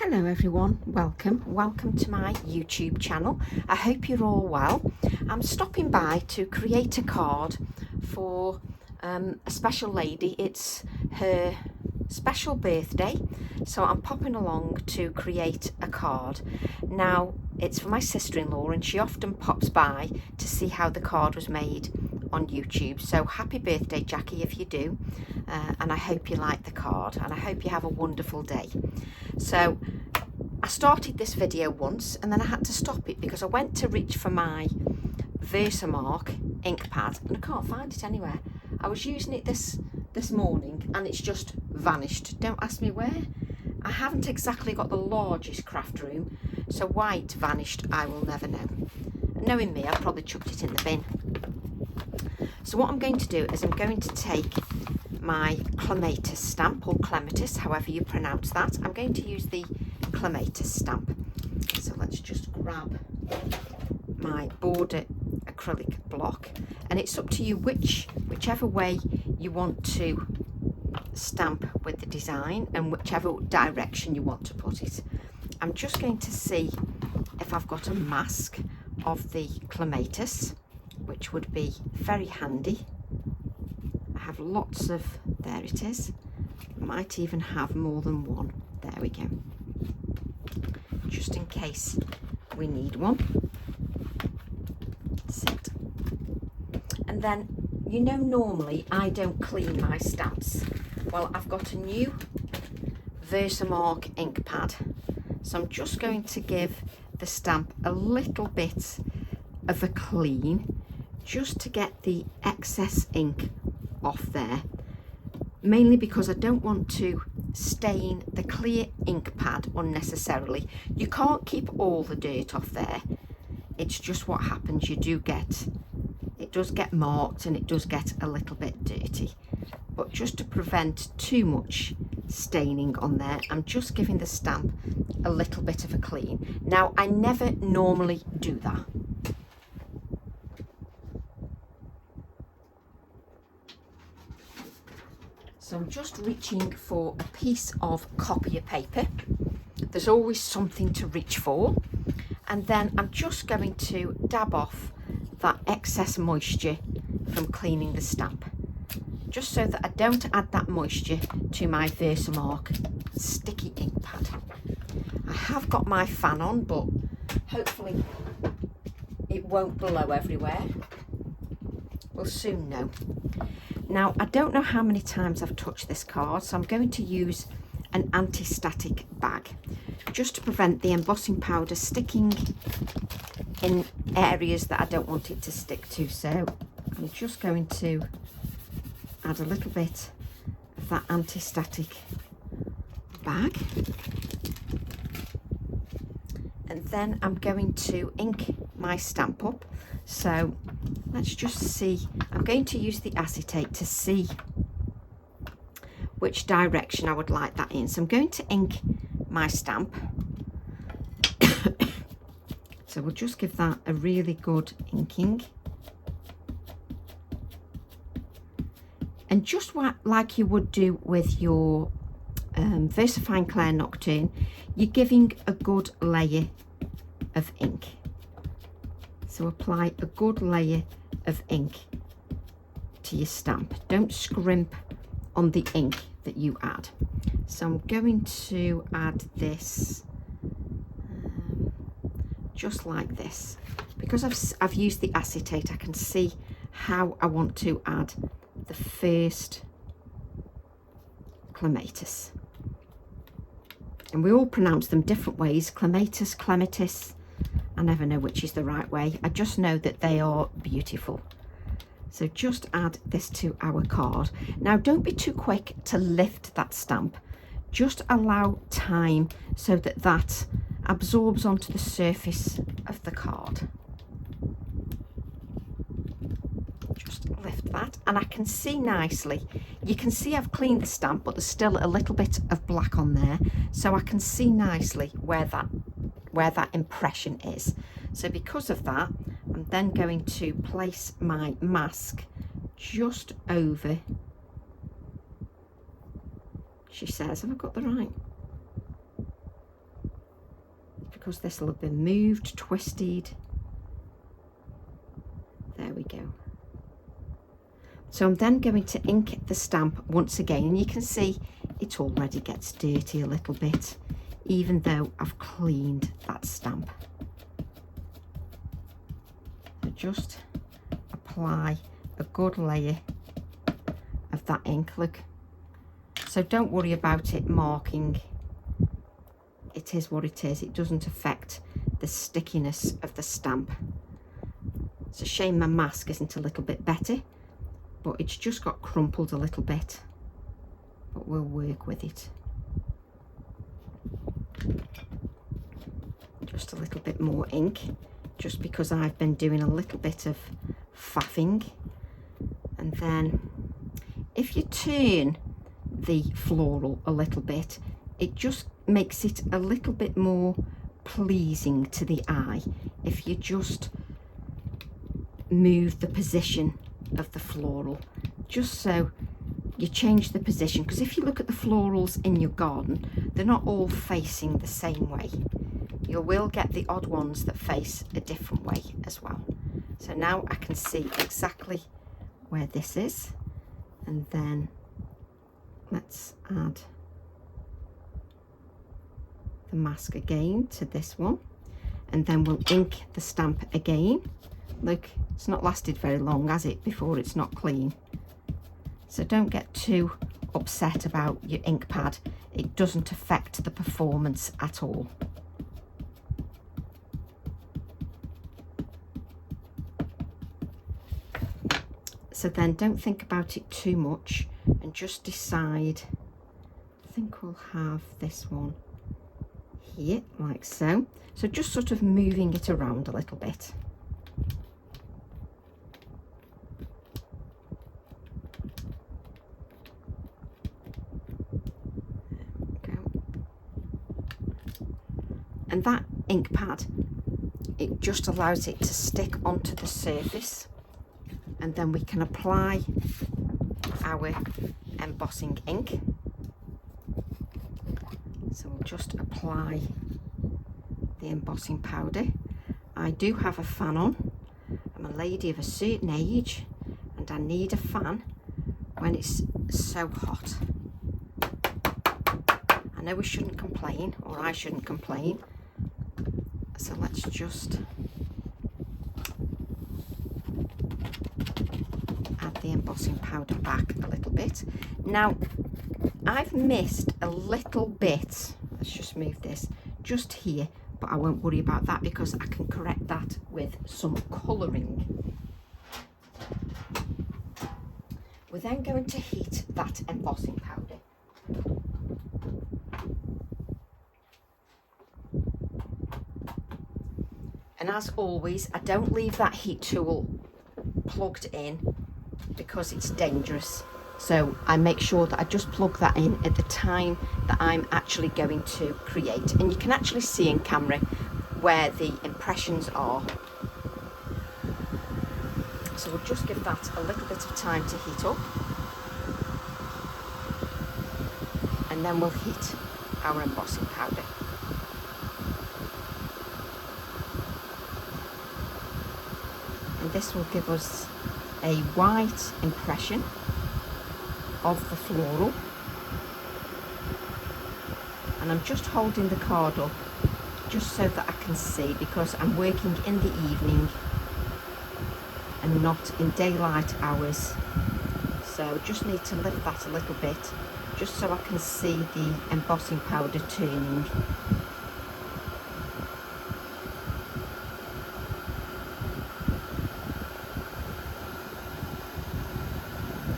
Hello everyone, welcome to my YouTube channel. I hope you're all well. I'm stopping by to create a card for a special lady. It's her special birthday, so I'm popping along to create a card. Now it's for my sister-in-law and she often pops by to see how the card was made on YouTube. So happy birthday, Jackie, if you do, and I hope you like the card and I hope you have a wonderful day. So I started this video once and then I had to stop it because I went to reach for my Versamark ink pad and I can't find it anywhere. I was using it this morning and it's just vanished. Don't ask me where. I haven't exactly got the largest craft room, so why it vanished I will never know. Knowing me, I've probably chucked it in the bin. So what I'm going to do is I'm going to take my clematis stamp, or clematis, however you pronounce that. I'm going to use the clematis stamp. So let's just grab my border acrylic block, and it's up to you whichever way you want to stamp with the design and whichever direction you want to put it. I'm just going to see if I've got a mask of the clematis, which would be very handy. I have lots of, there it is, might even have more than one. There we go, just in case we need one. Sit. And then, you know, normally I don't clean my stamps. Well, I've got a new Versamark ink pad, so I'm just going to give the stamp a little bit of a clean, just to get the excess ink off there, mainly because I don't want to stain the clear ink pad unnecessarily. You can't keep all the dirt off there, it's just what happens. It does get marked and it does get a little bit dirty, but just to prevent too much staining on there, I'm just giving the stamp a little bit of a clean. Now I never normally do that. So I'm just reaching for a piece of copier paper. There's always something to reach for. And then I'm just going to dab off that excess moisture from cleaning the stamp, just so that I don't add that moisture to my Versamark sticky ink pad. I have got my fan on, but hopefully it won't blow everywhere. We'll soon know. Now, I don't know how many times I've touched this card, so I'm going to use an anti-static bag just to prevent the embossing powder sticking in areas that I don't want it to stick to. So I'm just going to add a little bit of that anti-static bag, and then I'm going to ink my stamp up. So let's just see, I'm going to use the acetate to see which direction I would like that in. So I'm going to ink my stamp. So we'll just give that a really good inking. And just like you would do with your VersaFine Clair Nocturne, you're giving a good layer of ink. So apply a good layer of ink to your stamp. Don't scrimp on the ink that you add. So I'm going to add this just like this. Because I've used the acetate, I can see how I want to add the first clematis. And we all pronounce them different ways: clematis, clematis. I never know which is the right way. I just know that they are beautiful. So just add this to our card. Now don't be too quick to lift that stamp. Just allow time so that that absorbs onto the surface of the card. Just lift that, and I can see nicely. You can see I've cleaned the stamp, but there's still a little bit of black on there. So I can see nicely where that impression is. So because of that, I'm then going to place my mask just over, she says, have I got the right? because this will have been moved, twisted. There we go. So I'm then going to ink the stamp once again, and you can see it already gets dirty a little bit, even though I've cleaned that stamp. So just apply a good layer of that ink. Look, so don't worry about it marking. It is what it is. It doesn't affect the stickiness of the stamp. It's a shame my mask isn't a little bit better, but it's just got crumpled a little bit, but we'll work with it. Just a little bit more ink, just because I've been doing a little bit of faffing. And then if you turn the floral a little bit, it just makes it a little bit more pleasing to the eye. If you just move the position of the floral, just so you change the position, because if you look at the florals in your garden, they're not all facing the same way. You will get the odd ones that face a different way as well. So now I can see exactly where this is, and then let's add the mask again to this one, and then we'll ink the stamp again. Look, it's not lasted very long, has it, before it's not clean? So don't get too upset about your ink pad. It doesn't affect the performance at all. So then don't think about it too much and just decide. I think we'll have this one here, like so. So just sort of moving it around a little bit. And that ink pad, it just allows it to stick onto the surface, and then we can apply our embossing ink. So we'll just apply the embossing powder. I do have a fan on. I'm a lady of a certain age, and I need a fan when it's so hot. I know we shouldn't complain, or I shouldn't complain. So let's just add the embossing powder back a little bit. Now, I've missed a little bit. Let's just move this just here, but I won't worry about that because I can correct that with some colouring. We're then going to heat that embossing powder. And as always, I don't leave that heat tool plugged in because it's dangerous. So I make sure that I just plug that in at the time that I'm actually going to create. And you can actually see in camera where the impressions are. So we'll just give that a little bit of time to heat up. And then we'll heat our embossing powder. And this will give us a white impression of the floral. And I'm just holding the card up just so that I can see, because I'm working in the evening and not in daylight hours. So just need to lift that a little bit just so I can see the embossing powder turning.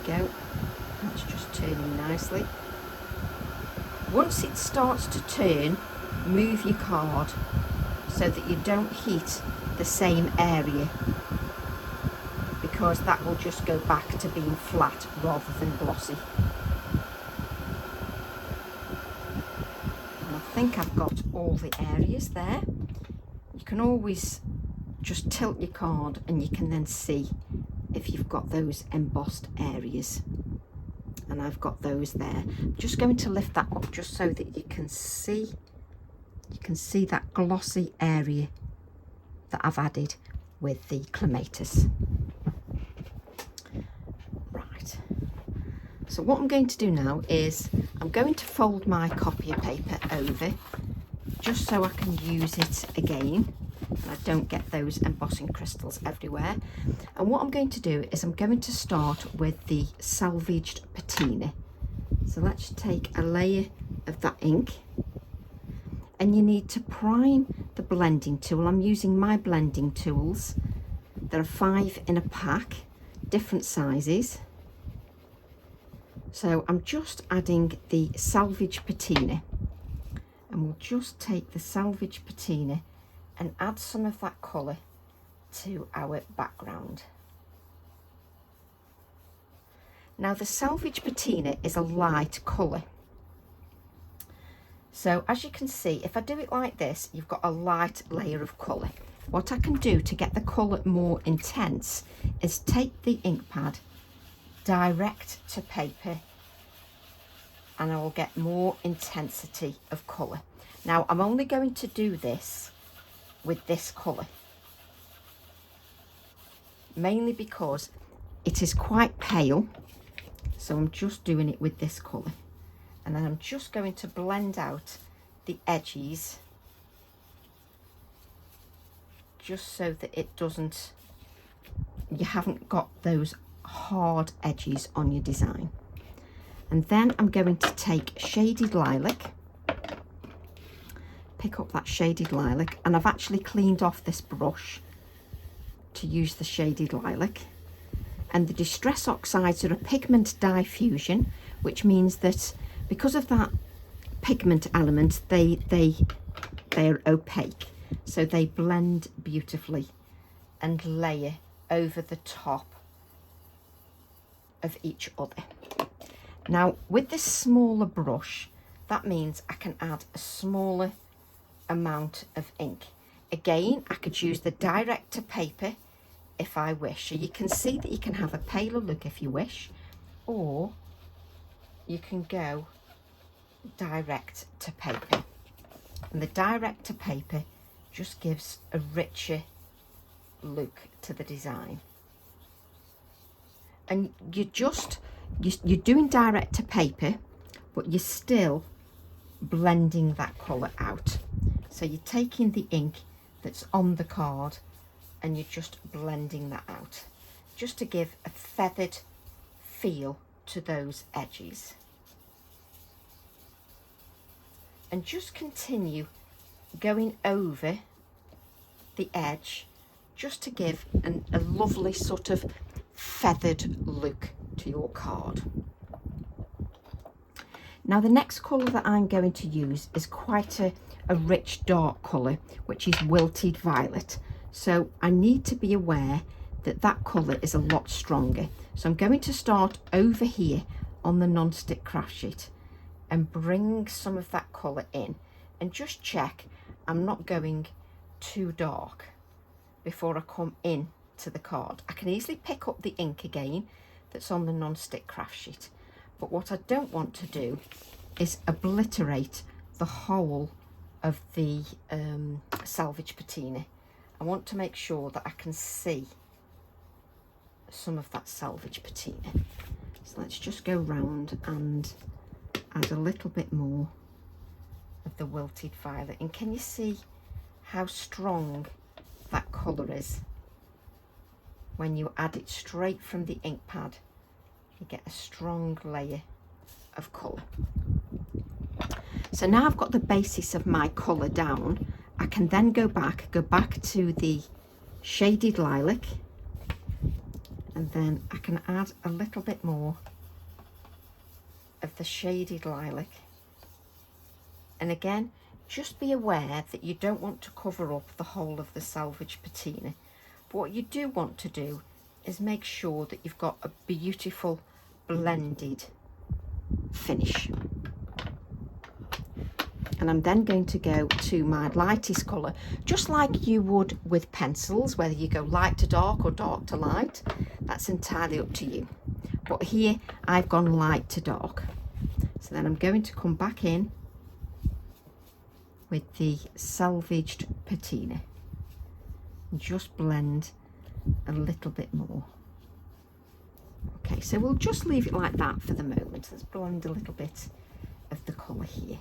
Go. That's just turning nicely. Once it starts to turn, move your card so that you don't heat the same area, because that will just go back to being flat rather than glossy. And I think I've got all the areas there. You can always just tilt your card and you can then see if you've got those embossed areas, and I've got those there. I'm just going to lift that up just so that you can see You can see that glossy area that I've added with the clematis. Right, so what I'm going to do now is I'm going to fold my copier paper over just so I can use it again and I don't get those embossing crystals everywhere. And what I'm going to do is I'm going to start with the salvaged patina. So let's take a layer of that ink, and you need to prime the blending tool. I'm using my blending tools. There are 5 in a pack, different sizes. So I'm just adding the salvage patina, and we'll just take the salvage patina and add some of that colour to our background. Now the salvage patina is a light colour. So as you can see, if I do it like this, you've got a light layer of colour. What I can do to get the colour more intense is take the ink pad direct to paper, and I will get more intensity of colour. Now I'm only going to do this with this colour, mainly because it is quite pale, so I'm just doing it with this colour. And then I'm just going to blend out the edges just so that it doesn't, you haven't got those hard edges on your design. And then I'm going to take shaded lilac, pick up that shaded lilac, and I've actually cleaned off this brush to use the shaded lilac. And the Distress Oxides are a pigment diffusion, which means that because of that pigment element, they're opaque, so they blend beautifully and layer over the top of each other. Now with this smaller brush, that means I can add a smaller amount of ink. Again, I could use the direct to paper if I wish. So you can see that you can have a paler look if you wish, or you can go direct to paper. And the direct to paper just gives a richer look to the design. And you're doing direct to paper, but you're still blending that colour out. So you're taking the ink that's on the card and you're just blending that out, just to give a feathered feel to those edges. And just continue going over the edge just to give a lovely sort of feathered look to your card. Now the next colour that I'm going to use is quite a rich dark colour, which is wilted violet. So I need to be aware that that colour is a lot stronger. So I'm going to start over here on the non-stick craft sheet and bring some of that colour in, and just check I'm not going too dark before I come in to the card. I can easily pick up the ink again that's on the non-stick craft sheet, but what I don't want to do is obliterate the whole of the salvage patina. I want to make sure that I can see some of that salvage patina. So let's just go round and add a little bit more of the wilted violet. And can you see how strong that colour is? When you add it straight from the ink pad, you get a strong layer of colour. So now I've got the basis of my colour down, I can then go back to the shaded lilac, and then I can add a little bit more of the shaded lilac. And again, just be aware that you don't want to cover up the whole of the salvage patina, but what you do want to do is make sure that you've got a beautiful blended finish. And I'm then going to go to my lightest colour, just like you would with pencils, whether you go light to dark or dark to light, that's entirely up to you. But here I've gone light to dark. So then I'm going to come back in with the salvaged patina. Just blend a little bit more. Okay, so we'll just leave it like that for the moment. Let's blend a little bit of the colour here.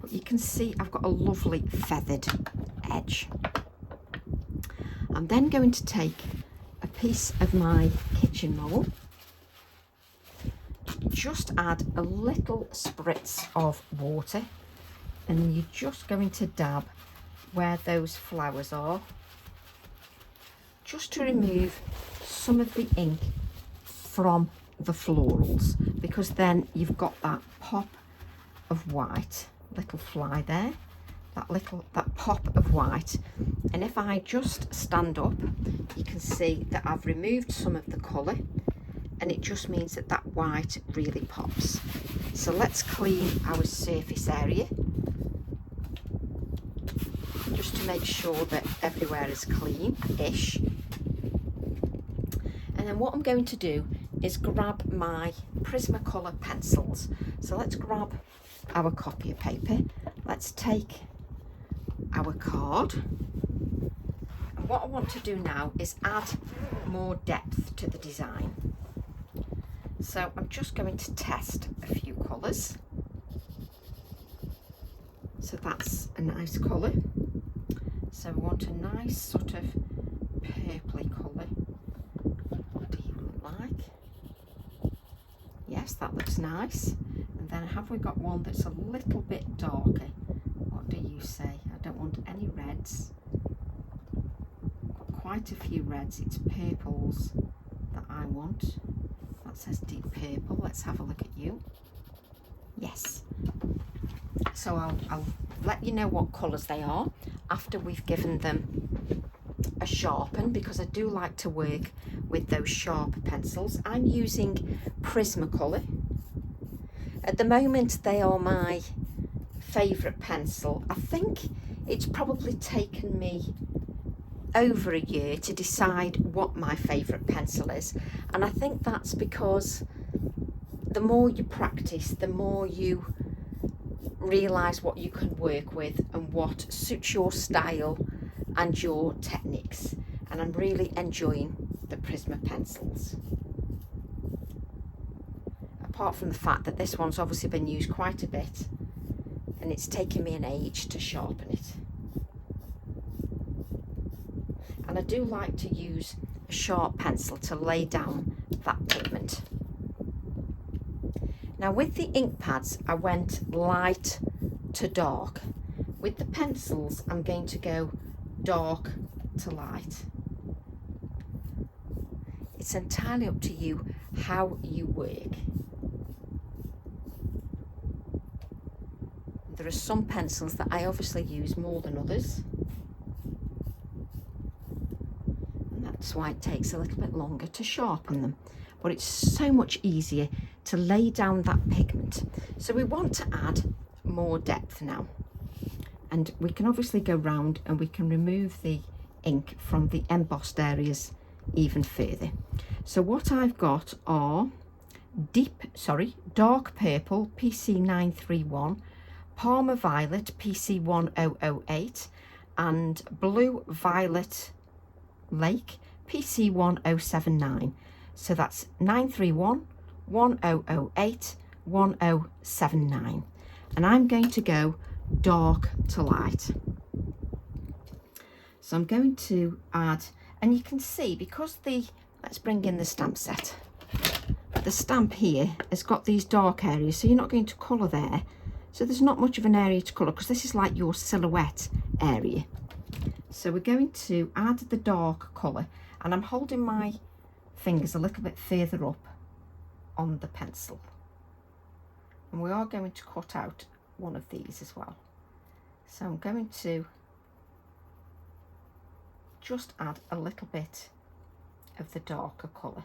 But you can see I've got a lovely feathered edge. I'm then going to take a piece of my kitchen roll, just add a little spritz of water, and you're just going to dab where those flowers are, just to remove some of the ink from the florals, because then you've got that pop of white, little fly there, that pop of white. And if I just stand up, you can see that I've removed some of the colour, and it just means that that white really pops. So let's clean our surface area just to make sure that everywhere is clean-ish. And then what I'm going to do is grab my Prismacolor pencils. So let's grab our copy of paper. Let's take our card. And what I want to do now is add more depth to the design. So I'm just going to test a few colours. So that's a nice colour. So we want a nice sort of purpley colour. What do you look like? Yes, that looks nice. And then have we got one that's a little bit darker? What do you say? I don't want any reds. Got quite a few reds. It's purples that I want. That says deep purple. Let's have a look at you. Yes. So I'll let you know what colours they are after we've given them a sharpen, because I do like to work with those sharp pencils. I'm using Prismacolor. At the moment they are my favourite pencil. I think it's probably taken me over a year to decide what my favourite pencil is, and I think that's because the more you practice, the more you realise what you can work with and what suits your style and your techniques. And I'm really enjoying the Prisma pencils, apart from the fact that this one's obviously been used quite a bit and it's taken me an age to sharpen it. And I do like to use a sharp pencil to lay down that pigment. Now with the ink pads I went light to dark. With the pencils I'm going to go dark to light. It's entirely up to you how you work. There are some pencils that I obviously use more than others, and that's why it takes a little bit longer to sharpen them, but it's so much easier to lay down that pigment. So we want to add more depth now, and we can obviously go round and we can remove the ink from the embossed areas even further. So what I've got are dark purple PC931, Parma Violet PC1008, and Blue Violet Lake PC1079. So that's 931, 1008, 1079. And I'm going to go dark to light. So I'm going to add, and you can see, because let's bring in the stamp set. The stamp here has got these dark areas, so you're not going to colour there. So there's not much of an area to colour, because this is like your silhouette area. So we're going to add the dark colour, and I'm holding my fingers a little bit further up on the pencil. And we are going to cut out one of these as well. So I'm going to just add a little bit of the darker colour.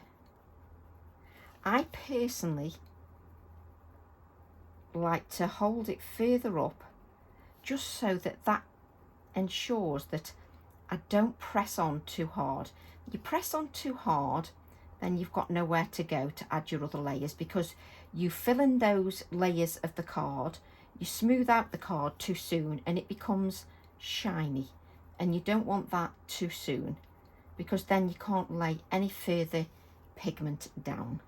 I personally like to hold it further up, just so that that ensures that I don't press on too hard. You press on too hard, then you've got nowhere to go to add your other layers, because you fill in those layers of the card, you smooth out the card too soon and it becomes shiny, and you don't want that too soon, because then you can't lay any further pigment down.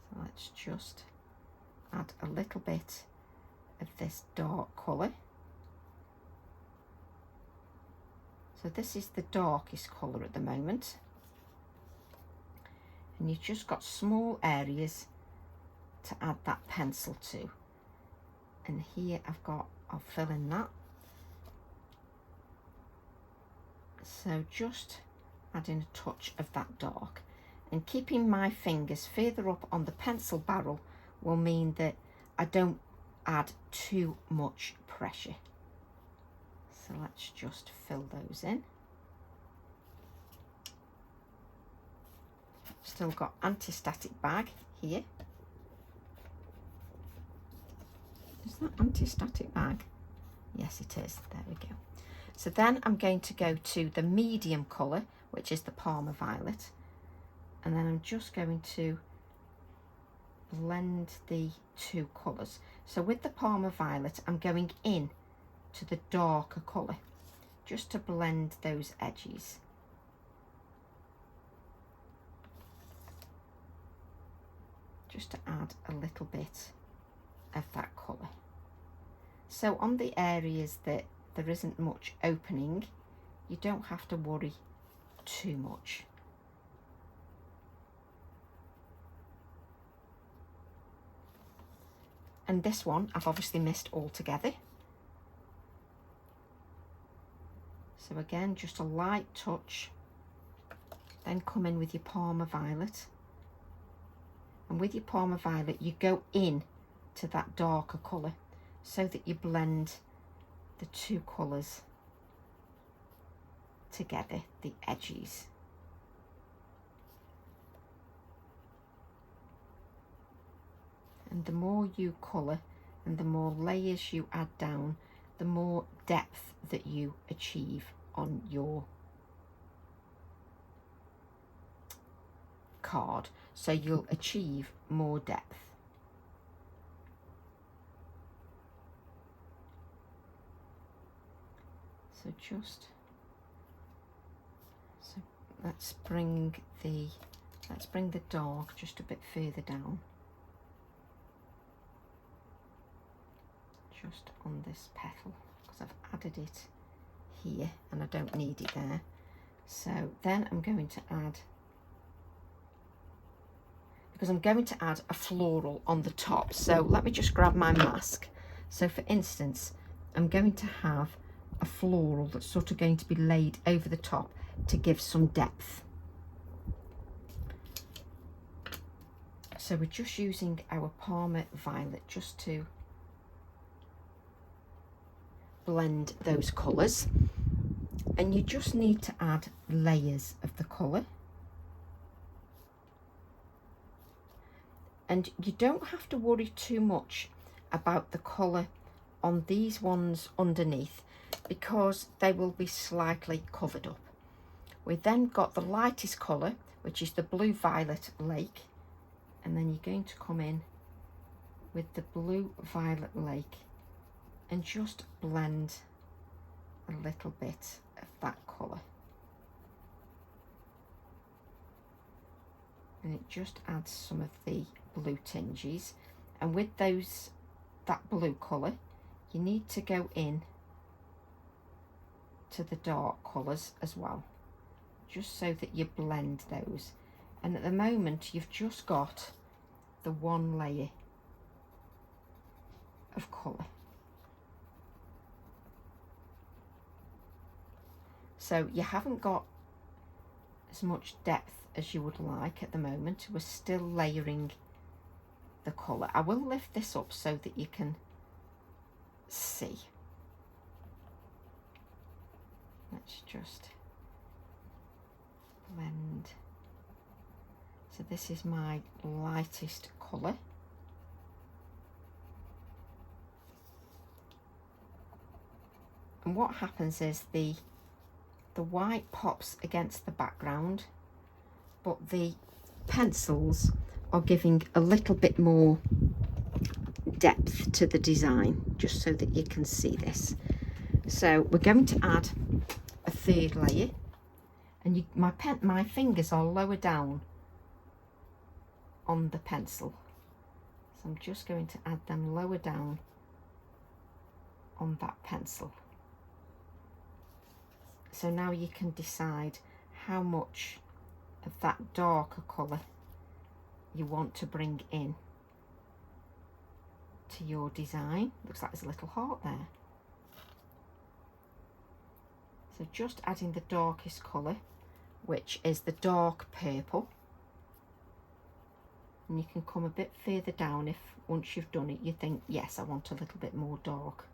So let's just add a little bit of this dark colour. So this is the darkest colour at the moment, and you've just got small areas to add that pencil to. And here I'll fill in that. So just adding a touch of that dark, and keeping my fingers further up on the pencil barrel will mean that I don't add too much pressure. So let's just fill those in. Still got anti-static bag here. Is that anti-static bag? Yes, it is. There we go. So then I'm going to go to the medium colour, which is the Parma Violet, and then I'm just going to blend the two colours. So with the Parma Violet, I'm going in to the darker colour just to blend those edges. Just to add a little bit of that colour. So on the areas that there isn't much opening, you don't have to worry too much. And this one I've obviously missed altogether. So again, just a light touch, then come in with your Parma Violet. And with your Parma Violet, you go in to that darker colour so that you blend the two colours together, the edges. And the more you colour and the more layers you add down, the more depth that you achieve on your card. So you'll achieve more depth. So let's bring the dark just a bit further down, just on this petal, because I've added it here and I don't need it there. So then I'm going to add, because I'm going to add a floral on the top. So let me just grab my mask. So for instance, I'm going to have a floral that's sort of going to be laid over the top to give some depth. So we're just using our Parma Violet just to blend those colours, and you just need to add layers of the colour, and you don't have to worry too much about the colour on these ones underneath, because they will be slightly covered up. We've then got the lightest colour, which is the Blue Violet Lake, and then you're going to come in with the Blue Violet Lake and just blend a little bit of that colour, and it just adds some of the blue tinges. And with that blue colour, you need to go in to the dark colours as well, just so that you blend those. And at the moment you've just got the one layer of colour. So you haven't got as much depth as you would like at the moment. We're still layering the colour. I will lift this up so that you can see. Let's just blend. So this is my lightest colour. And what happens is the white pops against the background, but the pencils are giving a little bit more depth to the design, just so that you can see this. So we're going to add a third layer, and my fingers are lower down on the pencil, so I'm just going to add them lower down on that pencil. So now you can decide how much of that darker colour you want to bring in to your design. Looks like there's a little heart there. So just adding the darkest colour, which is the dark purple. And you can come a bit further down if once you've done it you think, yes, I want a little bit more dark.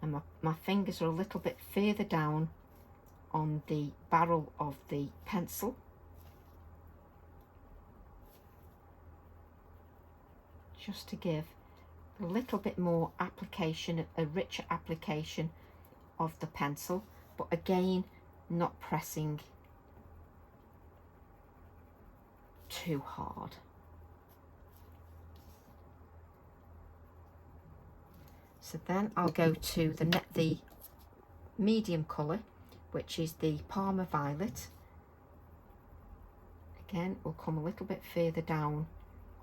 And my fingers are a little bit further down on the barrel of the pencil. Just to give a little bit more application, a richer application of the pencil, but again, not pressing too hard. So then I'll go to the medium colour, which is the Parma Violet. Again, we'll come a little bit further down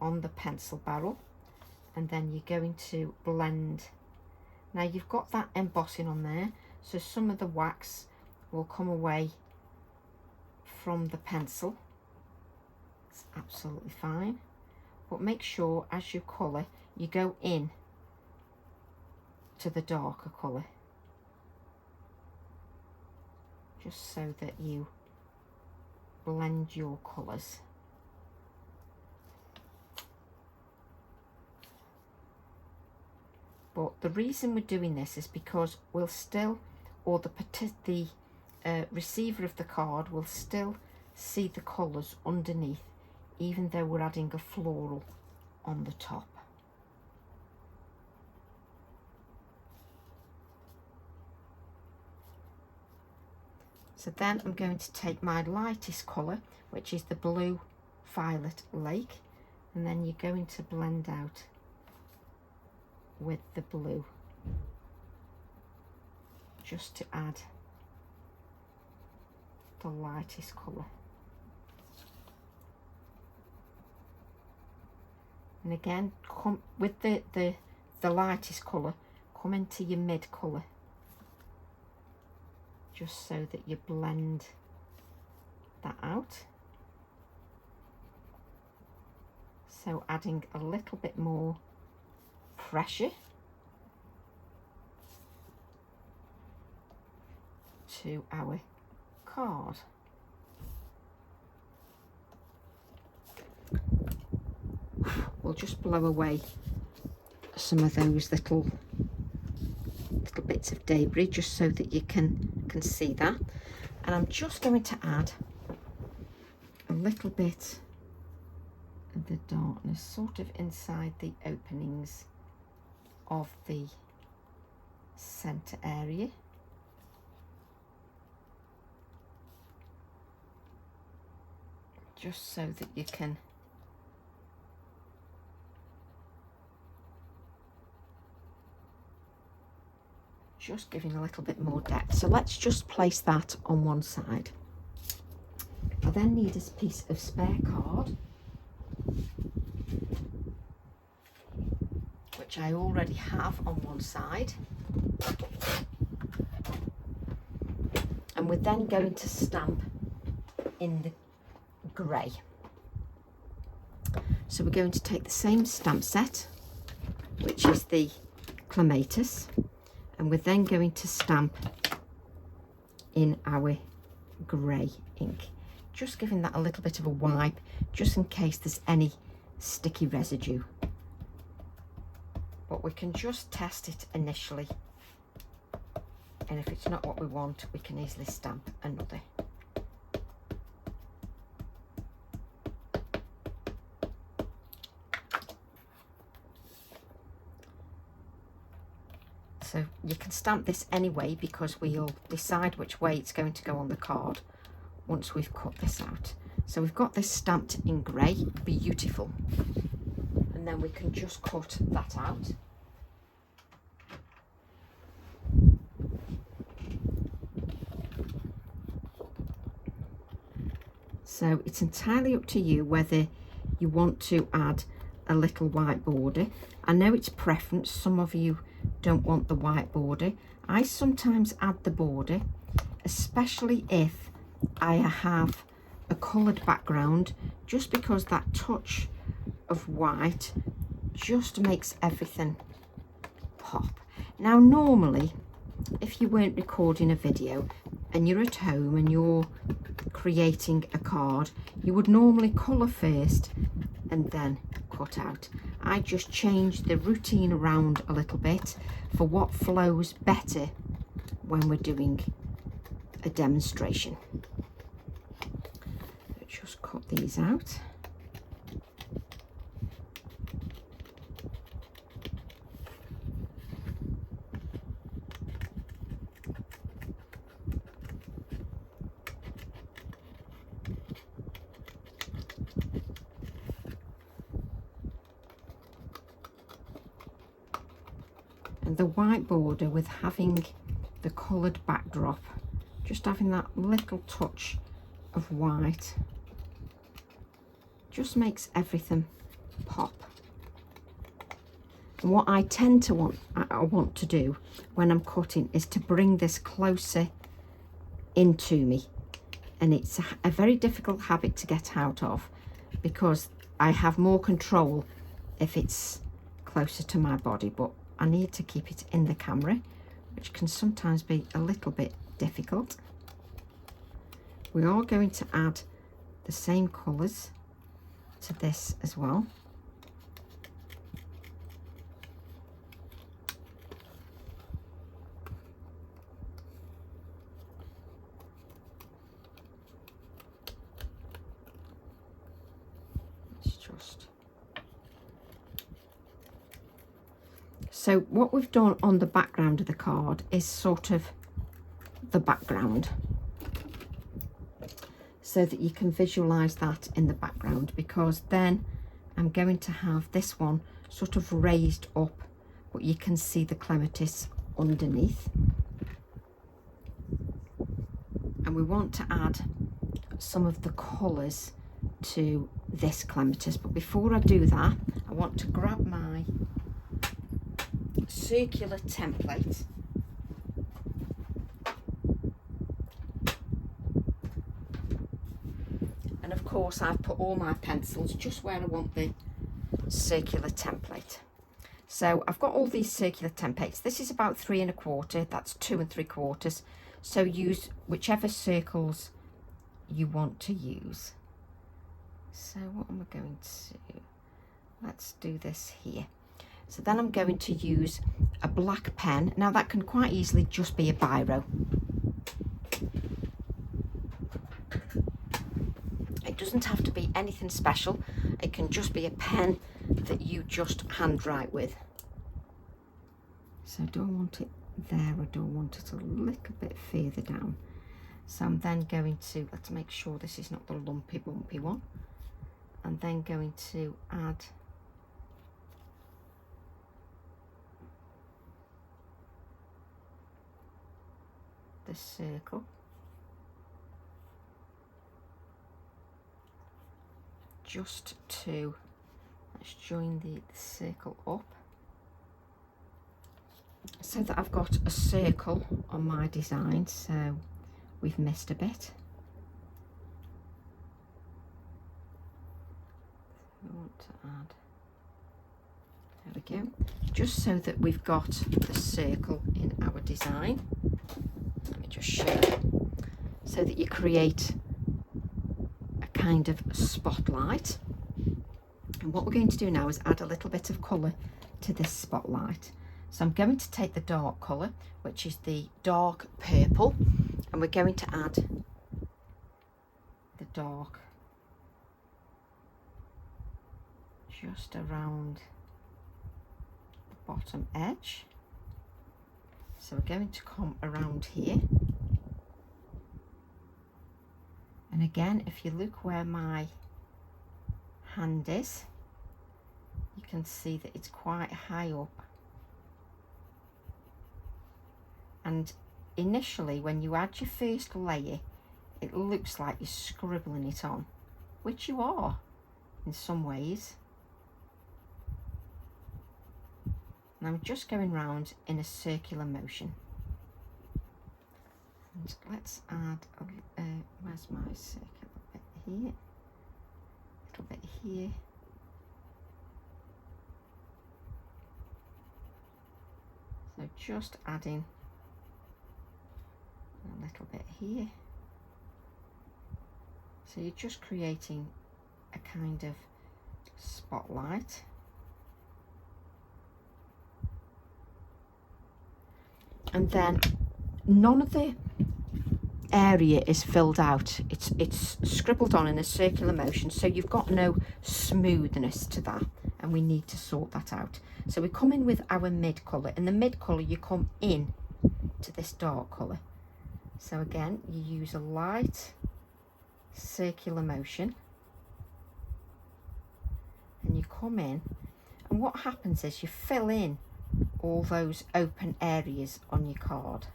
on the pencil barrel, and then you're going to blend. Now you've got that embossing on there, so some of the wax will come away from the pencil. It's absolutely fine, but make sure as you colour you go in to the darker colour, just so that you blend your colours. But the reason we're doing this is because we'll still, or the receiver of the card will still see the colours underneath, even though we're adding a floral on the top. So then I'm going to take my lightest colour, which is the Blue Violet Lake, and then you're going to blend out with the blue, just to add the lightest colour. And again, come with the lightest colour, come into your mid colour, just so that you blend that out. So adding a little bit more pressure to our card. We'll just blow away some of those little bits of debris, just so that you can see that. And I'm just going to add a little bit of the darkness sort of inside the openings of the center area. Just so that you can just giving a little bit more depth. So let's just place that on one side. I then need a piece of spare card, which I already have on one side, and we're then going to stamp in the grey. So we're going to take the same stamp set, which is the Clematis, and we're then going to stamp in our grey ink, just giving that a little bit of a wipe, just in case there's any sticky residue. But we can just test it initially, and if it's not what we want, we can easily stamp another. So you can stamp this anyway, because we'll decide which way it's going to go on the card once we've cut this out. So we've got this stamped in grey, beautiful. And and then we can just cut that out. So it's entirely up to you whether you want to add a little white border. I know it's preference, some of you don't want the white border. I sometimes add the border, especially if I have a coloured background, just because that touch of white just makes everything pop. Now normally, if you weren't recording a video and you're at home and you're creating a card, you would normally colour first and then cut out. I just changed the routine around a little bit for what flows better when we're doing a demonstration. Just cut these out. And the white border, with having the coloured backdrop, just having that little touch of white, just makes everything pop. And what I tend to want to do when I'm cutting is to bring this closer into me, and it's a very difficult habit to get out of, because I have more control if it's closer to my body, but I need to keep it in the camera, which can sometimes be a little bit difficult. We are going to add the same colours to this as well. It's just... So what we've done on the background of the card is sort of the background, so that you can visualize that in the background, because then I'm going to have this one sort of raised up, but you can see the clematis underneath. And we want to add some of the colours to this clematis, but before I do that, I want to grab my circular template, and of course I've put all my pencils just where I want the circular template. So I've got all these circular templates. This is about 3 1/4, that's 2 3/4, so use whichever circles you want to use. So what am I going to do? Let's do this here. So then I'm going to use a black pen. Now that can quite easily just be a biro. It doesn't have to be anything special. It can just be a pen that you just handwrite with. So I don't want it there, I don't want it a little bit further down. So I'm then going to, let's make sure this is not the lumpy bumpy one. I'm then going to add the circle, just to, let's join the circle up so that I've got a circle on my design. So we've missed a bit. We want to add, there we go, just so that we've got the circle in our design. Let me just show you, so that you create a kind of spotlight. And what we're going to do now is add a little bit of colour to this spotlight. So I'm going to take the dark colour, which is the dark purple, and we're going to add the dark just around the bottom edge. So we're going to come around here, and again, if you look where my hand is, you can see that it's quite high up, and initially when you add your first layer it looks like you're scribbling it on, which you are in some ways. And I'm just going round in a circular motion. And let's add where's my circular bit? Here, a little bit here. So just adding a little bit here. So you're just creating a kind of spotlight. And then none of the area is filled out. It's scribbled on in a circular motion, so you've got no smoothness to that, and we need to sort that out. So we come in with our mid colour. In the mid colour you come in to this dark colour. So again, you use a light circular motion and you come in, and what happens is you fill in all those open areas on your card.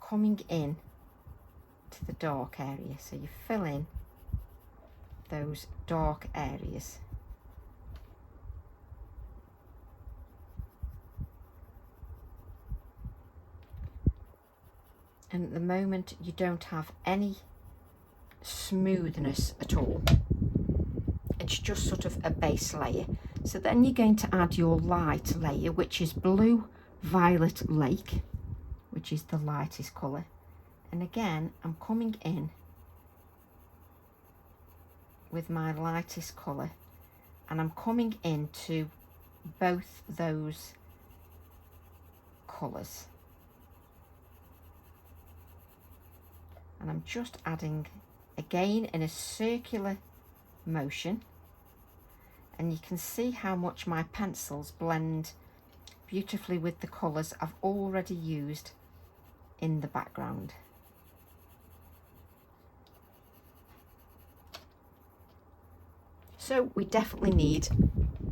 Coming in to the dark area, so you fill in those dark areas. And at the moment you don't have any smoothness at all. It's just sort of a base layer. So then you're going to add your light layer, which is Blue Violet Lake, which is the lightest colour. And again, I'm coming in with my lightest colour, and I'm coming into both those colours. And I'm just adding again in a circular motion, and you can see how much my pencils blend beautifully with the colours I've already used in the background. So we definitely need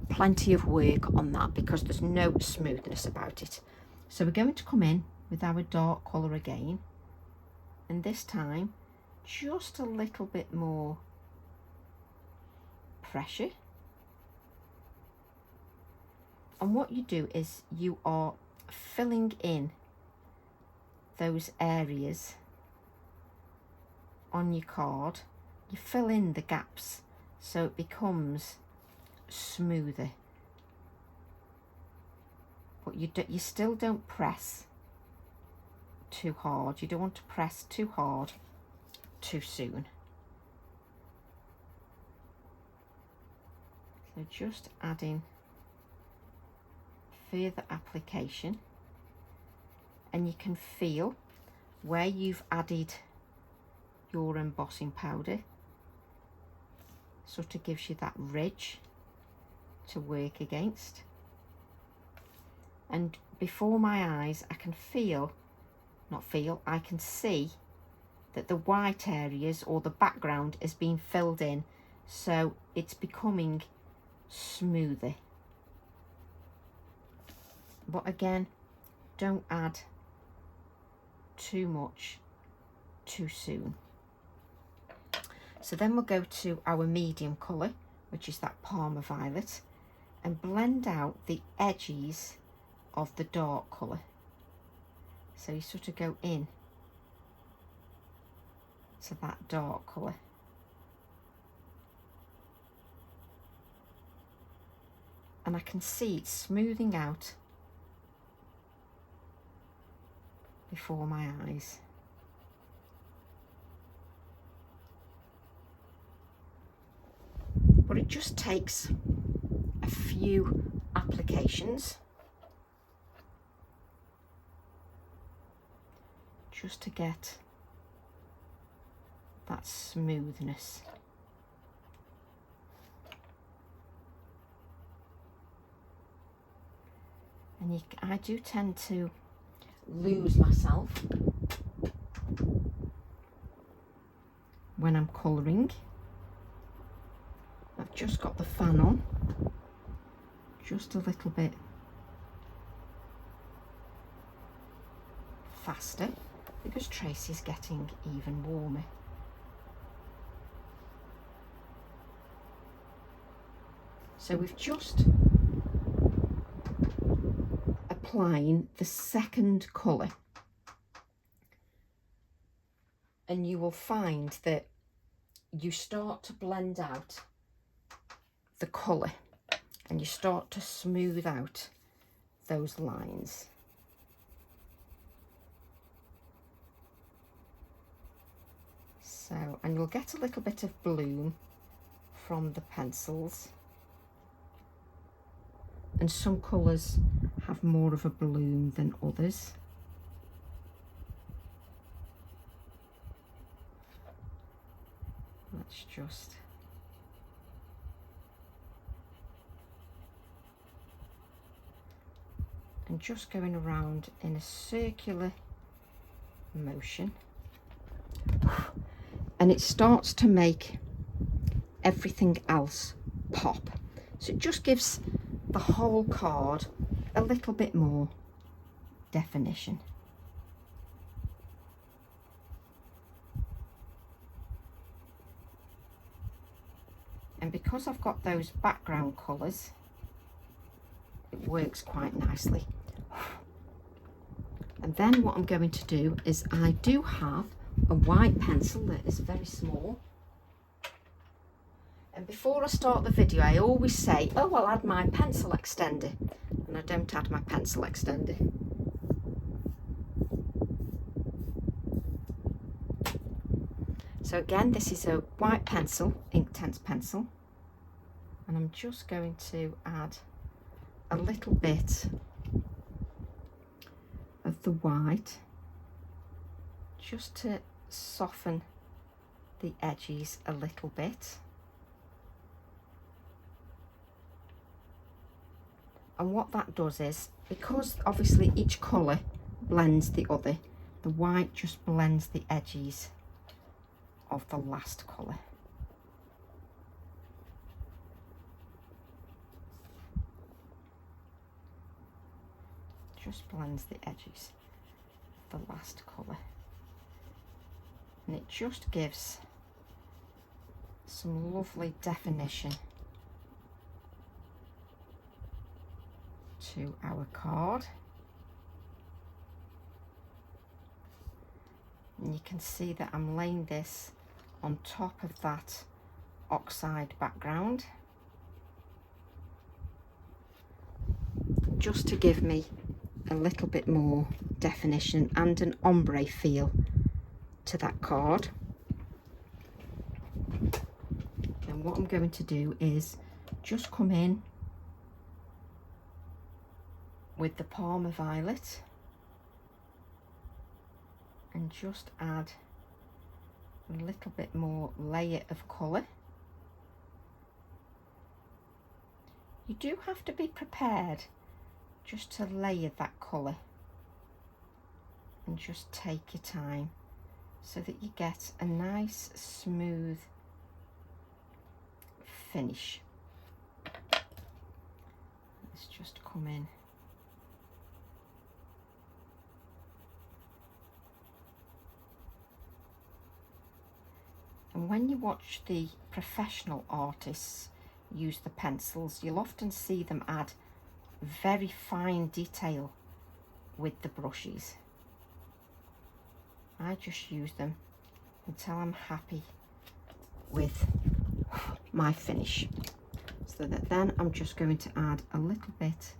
plenty of work on that because there's no smoothness about it. So we're going to come in with our dark colour again, and this time just a little bit more pressure. And what you do is you are filling in those areas on your card. You fill in the gaps so it becomes smoother, but you still don't press too hard. You don't want to press too hard too soon. So just adding further application, and you can feel where you've added your embossing powder, sort of gives you that ridge to work against. And before my eyes I can I can see that the white areas or the background is being filled in, so it's becoming smoother. But again, don't add too much too soon. So then we'll go to our medium colour, which is that Parma Violet, and blend out the edges of the dark colour. So you sort of go in to that dark colour. And I can see it smoothing out before my eyes. But it just takes a few applications just to get that smoothness. And I do tend to lose myself when I'm colouring. I've just got the fan on, just a little bit faster because Tracy's getting even warmer. So we've just applying the second colour, and you will find that you start to blend out the colour and you start to smooth out those lines. So, and you'll get a little bit of bloom from the pencils, and some colours have more of a bloom than others. Let's just and just going around in a circular motion, and it starts to make everything else pop. So it just gives the whole card a little bit more definition. And because I've got those background colours, it works quite nicely. And then what I'm going to do is, I do have a white pencil that is very small. And before I start the video, I always say, oh, I'll add my pencil extender. And I don't add my pencil extender. So again, this is a white pencil, Inktense pencil. And I'm just going to add a little bit of the white, just to soften the edges a little bit. And what that does is, because obviously each colour blends the other, the white just blends the edges of the last colour. Just blends the edges of the last colour. And it just gives some lovely definition to our card. And you can see that I'm laying this on top of that oxide background, just to give me a little bit more definition and an ombre feel to that card. And what I'm going to do is just come in with the Parma Violet and just add a little bit more layer of colour. You do have to be prepared just to layer that colour, and just take your time so that you get a nice smooth finish. Let's just come in . And when you watch the professional artists use the pencils, you'll often see them add very fine detail with the brushes. I just use them until I'm happy with my finish. So that then I'm just going to add a little bit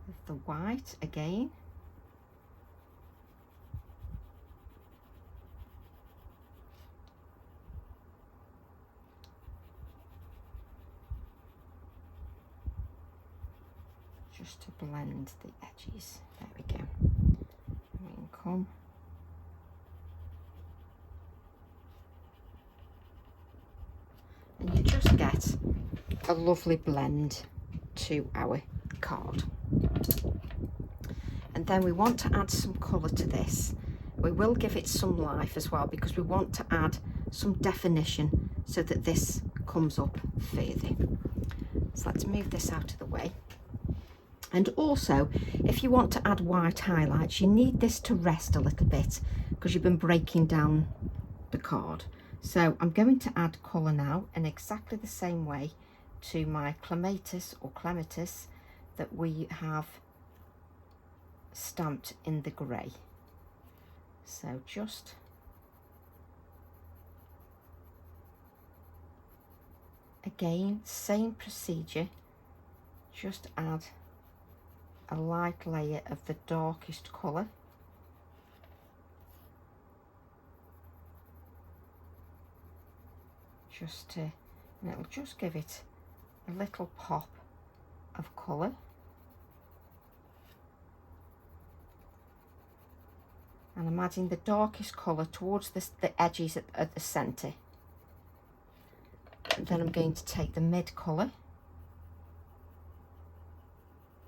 of the white again. Just to blend the edges. There we go. And we can come and you just get a lovely blend to our card. And then we want to add some colour to this. We will give it some life as well, because we want to add some definition so that this comes up further. So let's move this out of the way. And also, if you want to add white highlights, you need this to rest a little bit because you've been breaking down the card. So I'm going to add colour now in exactly the same way to my clematis or clematis that we have stamped in the grey. So just again, same procedure, just add a light layer of the darkest colour. And it'll just give it a little pop of colour. And I'm adding the darkest colour towards the edges at the centre. And then I'm going to take the mid colour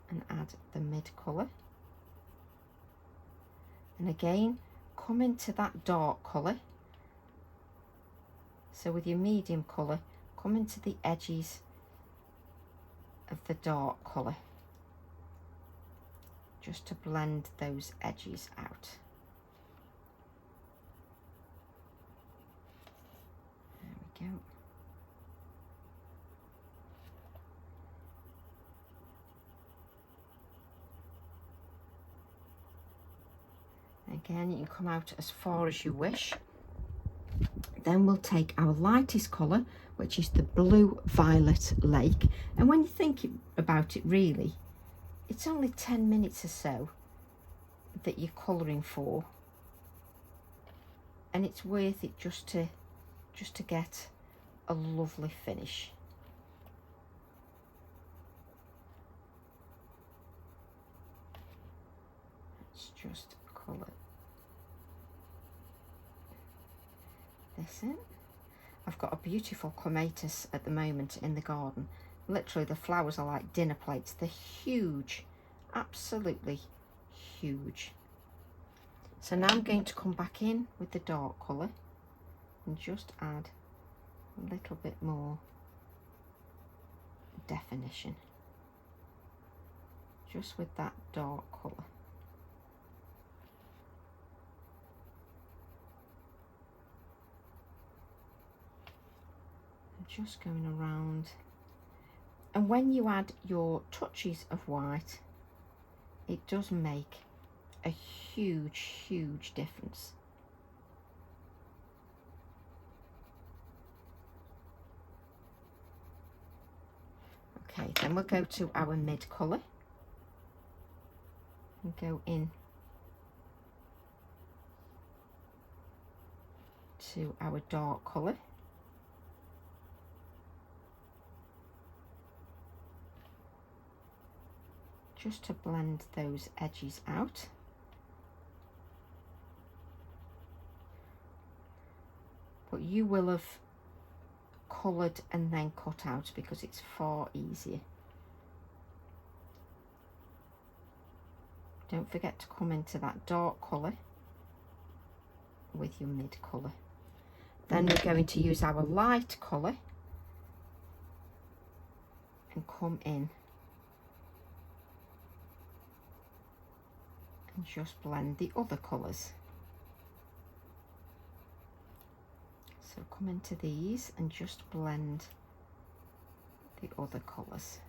and add the mid colour. And again, come into that dark colour. So with your medium colour, come into the edges of the dark colour, just to blend those edges out. There we go. Again, you can come out as far as you wish. Then we'll take our lightest colour, which is the blue violet lake. And when you think about it, really, it's only 10 minutes or so that you're colouring for. And it's worth it just to get a lovely finish. Let's just colour this in. I've got a beautiful clematis at the moment in the garden. Literally the flowers are like dinner plates. They're huge, absolutely huge. So now I'm going to come back in with the dark colour and just add a little bit more definition, just with that dark colour. Just going around, and when you add your touches of white, it does make a huge difference. Okay, then we'll go to our mid colour and go in to our dark colour. Just to blend those edges out. But you will have coloured and then cut out because it's far easier. Don't forget to come into that dark colour with your mid colour. Then we're going to use our light colour and come in and just blend the other colours. So come into these and just blend the other colours.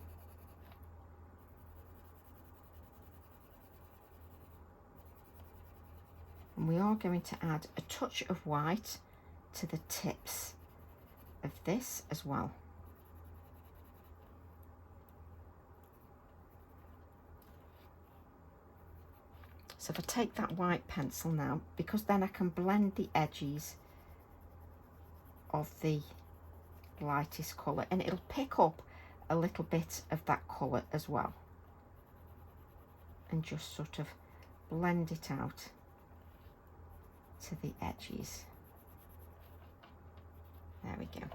And we are going to add a touch of white to the tips of this as well. So if I take that white pencil now, because then I can blend the edges of the lightest colour, and it'll pick up a little bit of that colour as well, and just sort of blend it out to the edges. There we go.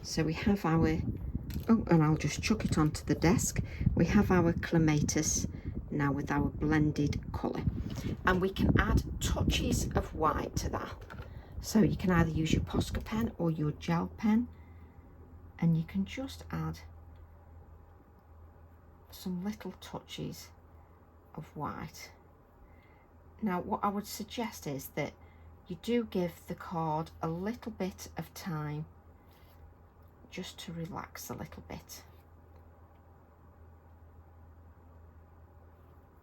So we have our, oh, and I'll just chuck it onto the desk. We have our clematis now with our blended colour, and we can add touches of white to that. So you can either use your Posca pen or your gel pen, and you can just add some little touches of white. Now what I would suggest is that you do give the card a little bit of time just to relax a little bit.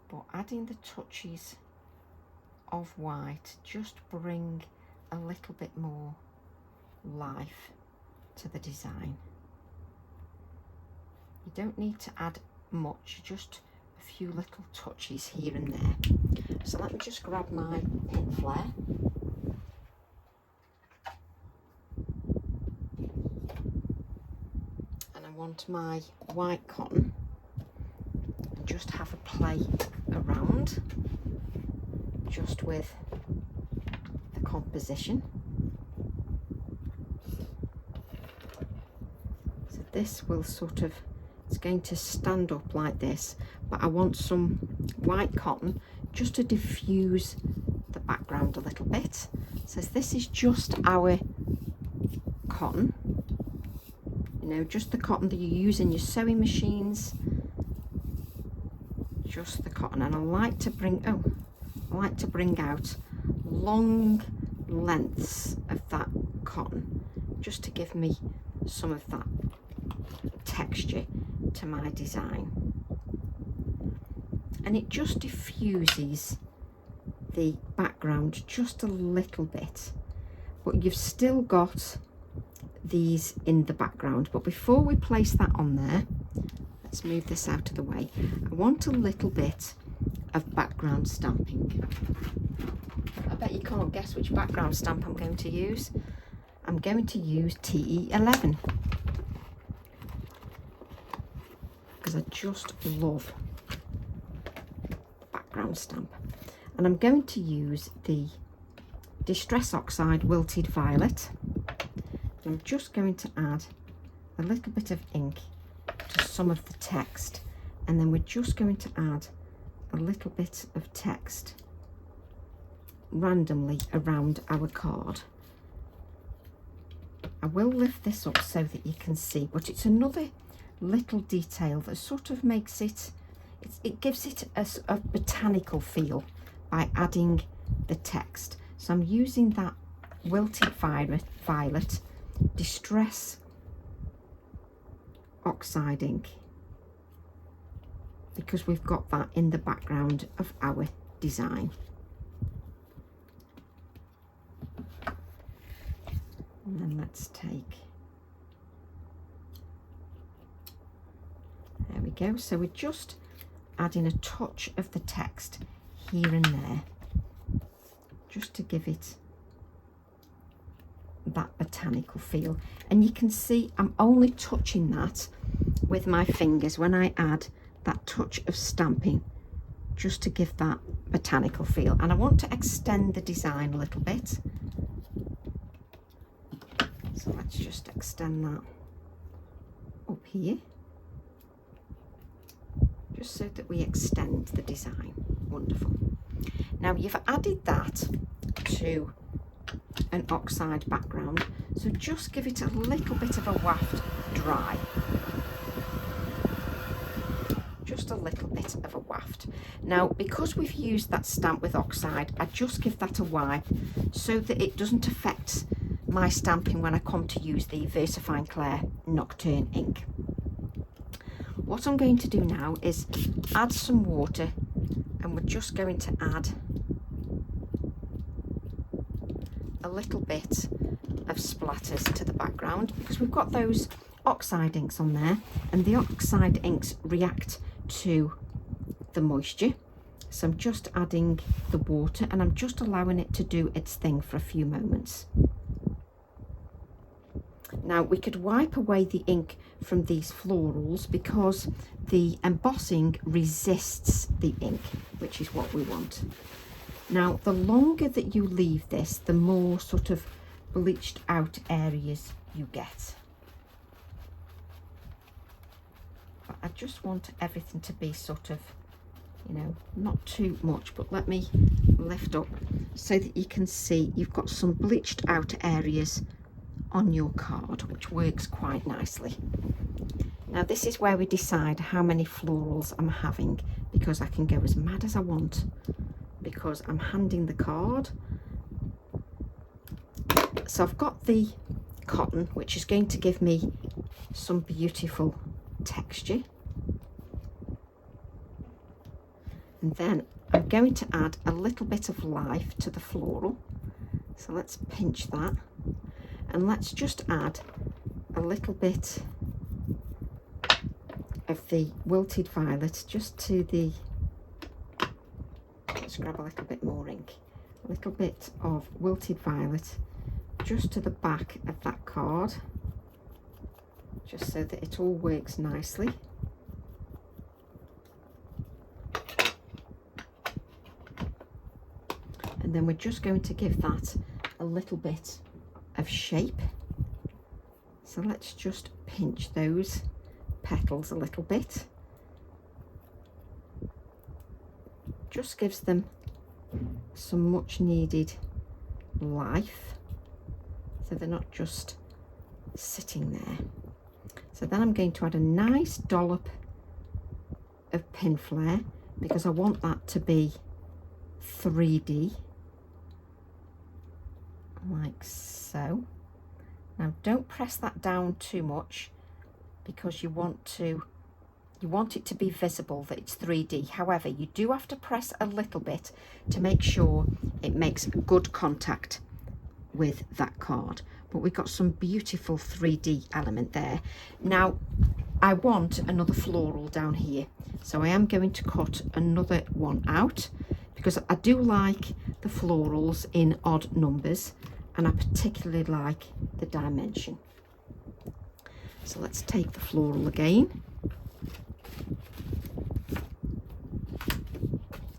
But adding the touches of white just bring a little bit more life to the design. You don't need to add much, just a few little touches here and there. So let me just grab my pin flare. And I want my white cotton and just have a play around just with the composition. So this will sort of, it's going to stand up like this, but I want some white cotton just to diffuse the background a little bit. So this is just our cotton, you know, just the cotton that you use in your sewing machines, just the cotton. And I like to bring out long lengths of that cotton just to give me some of that texture to my design, and it just diffuses the background just a little bit, but you've still got these in the background. But before we place that on there, let's move this out of the way. I want a little bit of background stamping. I bet you can't guess which background stamp I'm going to use. I'm going to use TE11 because I just love background stamp. And I'm going to use the Distress Oxide Wilted Violet. I'm just going to add a little bit of ink to some of the text, and then we're just going to add a little bit of text randomly around our card. I will lift this up so that you can see, but it's another little detail that sort of makes it, it gives it a botanical feel by adding the text. So I'm using that Wilted Violet Distress Oxide ink because we've got that in the background of our design. And then let's take, there we go. So we're just adding a touch of the text here and there just to give it that botanical feel. And you can see I'm only touching that with my fingers when I add that touch of stamping, just to give that botanical feel. And I want to extend the design a little bit, so let's just extend that up here just so that we extend the design. Wonderful. Now you've added that to an oxide background, so just give it a little bit of a waft dry, just a little bit of a waft. Now because we've used that stamp with oxide, I just give that a wipe so that it doesn't affect my stamping when I come to use the VersaFine Clair Nocturne ink. What I'm going to do now is add some water, and we're just going to add a little bit of splatters to the background because we've got those oxide inks on there, and the oxide inks react to the moisture. So I'm just adding the water and I'm just allowing it to do its thing for a few moments. Now we could wipe away the ink from these florals because the embossing resists the ink, which is what we want. Now the longer that you leave this, the more sort of bleached out areas you get. But I just want everything to be sort of, you know, not too much, but let me lift up so that you can see you've got some bleached out areas on your card, which works quite nicely. Now this is where we decide how many florals I'm having, because I can go as mad as I want, because I'm handing the card. So I've got the cotton, which is going to give me some beautiful texture. And then I'm going to add a little bit of life to the floral. So let's pinch that. And let's just add a little bit of the wilted violet just to the, let's grab a little bit more ink, a little bit of wilted violet just to the back of that card, just so that it all works nicely. And then we're just going to give that a little bit of shape. So let's just pinch those petals a little bit. Just gives them some much needed life, so they're not just sitting there. So then I'm going to add a nice dollop of pin flare, because I want that to be 3D, like so. Now don't press that down too much, because you want it to be visible that it's 3D. However, you do have to press a little bit to make sure it makes good contact with that card. But we've got some beautiful 3D element there. Now I want another floral down here, so I am going to cut another one out, because I do like the florals in odd numbers, and I particularly like the dimension. So let's take the floral again,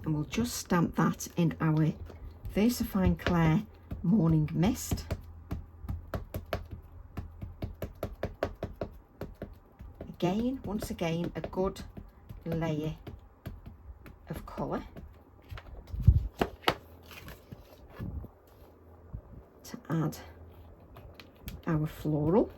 and we'll just stamp that in our VersaFine Clair Morning Mist. Again, once again, a good layer of colour to add our floral.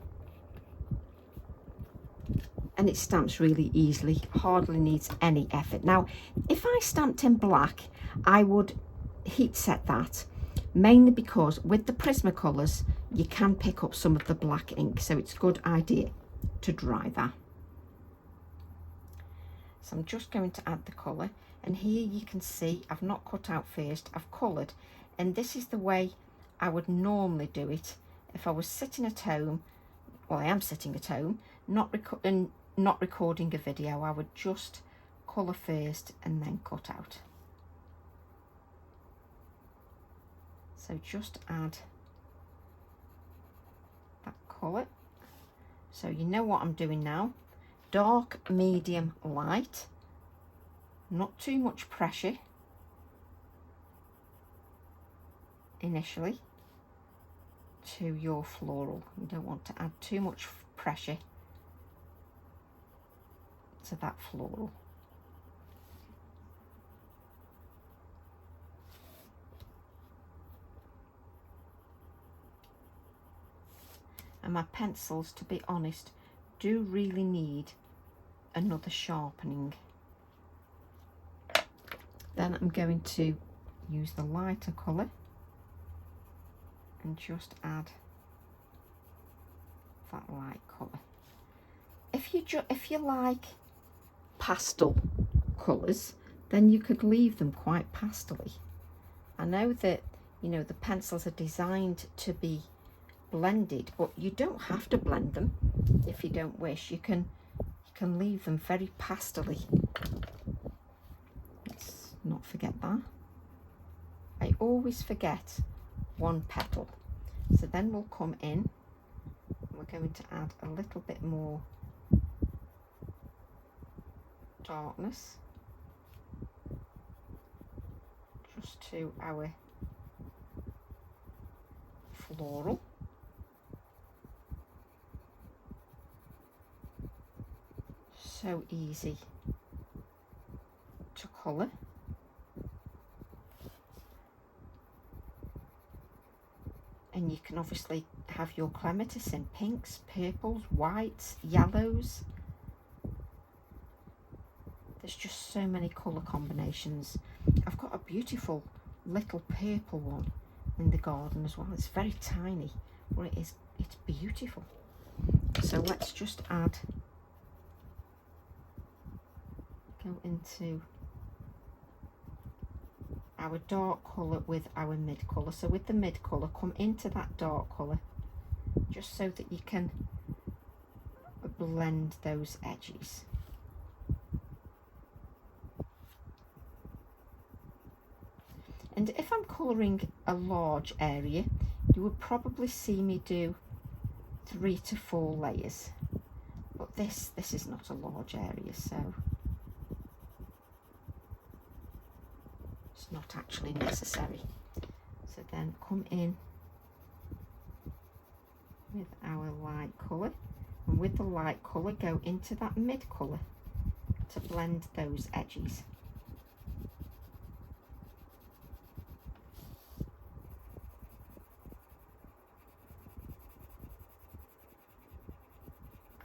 And it stamps really easily, hardly needs any effort. Now, if I stamped in black, I would heat set that, mainly because with the Prismacolors, you can pick up some of the black ink, so it's a good idea to dry that. So I'm just going to add the colour, and here you can see I've not cut out first, I've coloured, and this is the way I would normally do it if I was sitting at home. Well, I am sitting at home, not recording a video. I would just colour first and then cut out. So just add that colour. So you know what I'm doing now. Dark, medium, light. Not too much pressure initially to your floral. You don't want to add too much pressure to that floral. And my pencils, to be honest, do really need another sharpening. Then I'm going to use the lighter colour and just add that light colour. If you like pastel colours, then you could leave them quite pastely. I know that, you know, the pencils are designed to be blended, but you don't have to blend them if you don't wish. You can leave them very pastely. Let's not forget that. I always forget one petal. So then we'll come in, we're going to add a little bit more darkness just to our floral. So easy to colour. mean, you can obviously have your clematis in pinks, purples, whites, yellows. There's just so many colour combinations. I've got a beautiful little purple one in the garden as well. It's very tiny, but it's beautiful. So let's just go into our dark colour with our mid colour. So with the mid colour, come into that dark colour, just so that you can blend those edges. And if I'm colouring a large area, you would probably see me do 3 to 4 layers. But this is not a large area, so it's not actually necessary. So then come in with our light colour, and with the light colour go into that mid colour to blend those edges.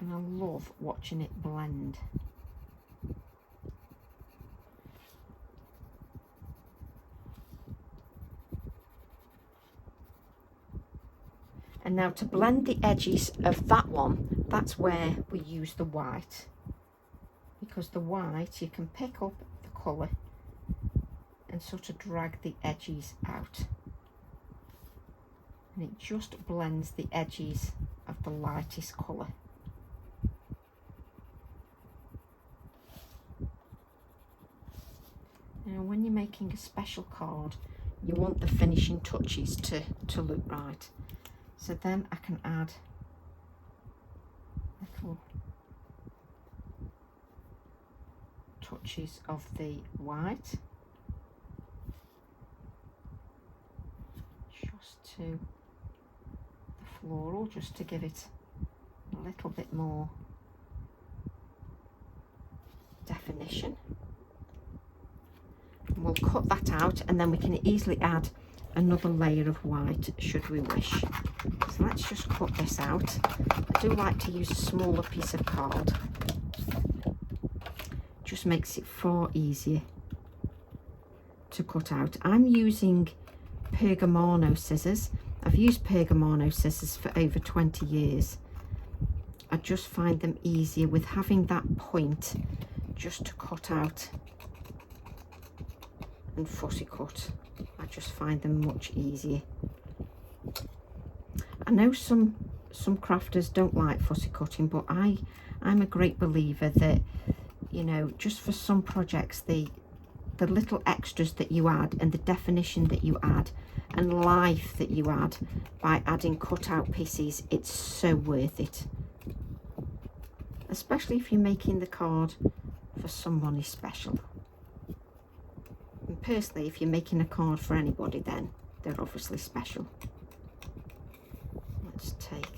And I love watching it blend. And now to blend the edges of that one, that's where we use the white. Because the white, you can pick up the colour and sort of drag the edges out. And it just blends the edges of the lightest colour. Now when you're making a special card, you want the finishing touches to look right. So then I can add little touches of the white just to the floral, just to give it a little bit more definition. And we'll cut that out, and then we can easily add another layer of white should we wish. So let's just cut this out. I do like to use a smaller piece of card. Just makes it far easier to cut out. I'm using Pergamano scissors. I've used Pergamano scissors for over 20 years. I just find them easier with having that point just to cut out and fussy cut. I just find them much easier. I know some crafters don't like fussy cutting, but I'm a great believer that, you know, just for some projects, the little extras that you add and the definition that you add and life that you add by adding cut out pieces, it's so worth it. Especially if you're making the card for somebody special. And personally, if you're making a card for anybody, then they're obviously special. Let's take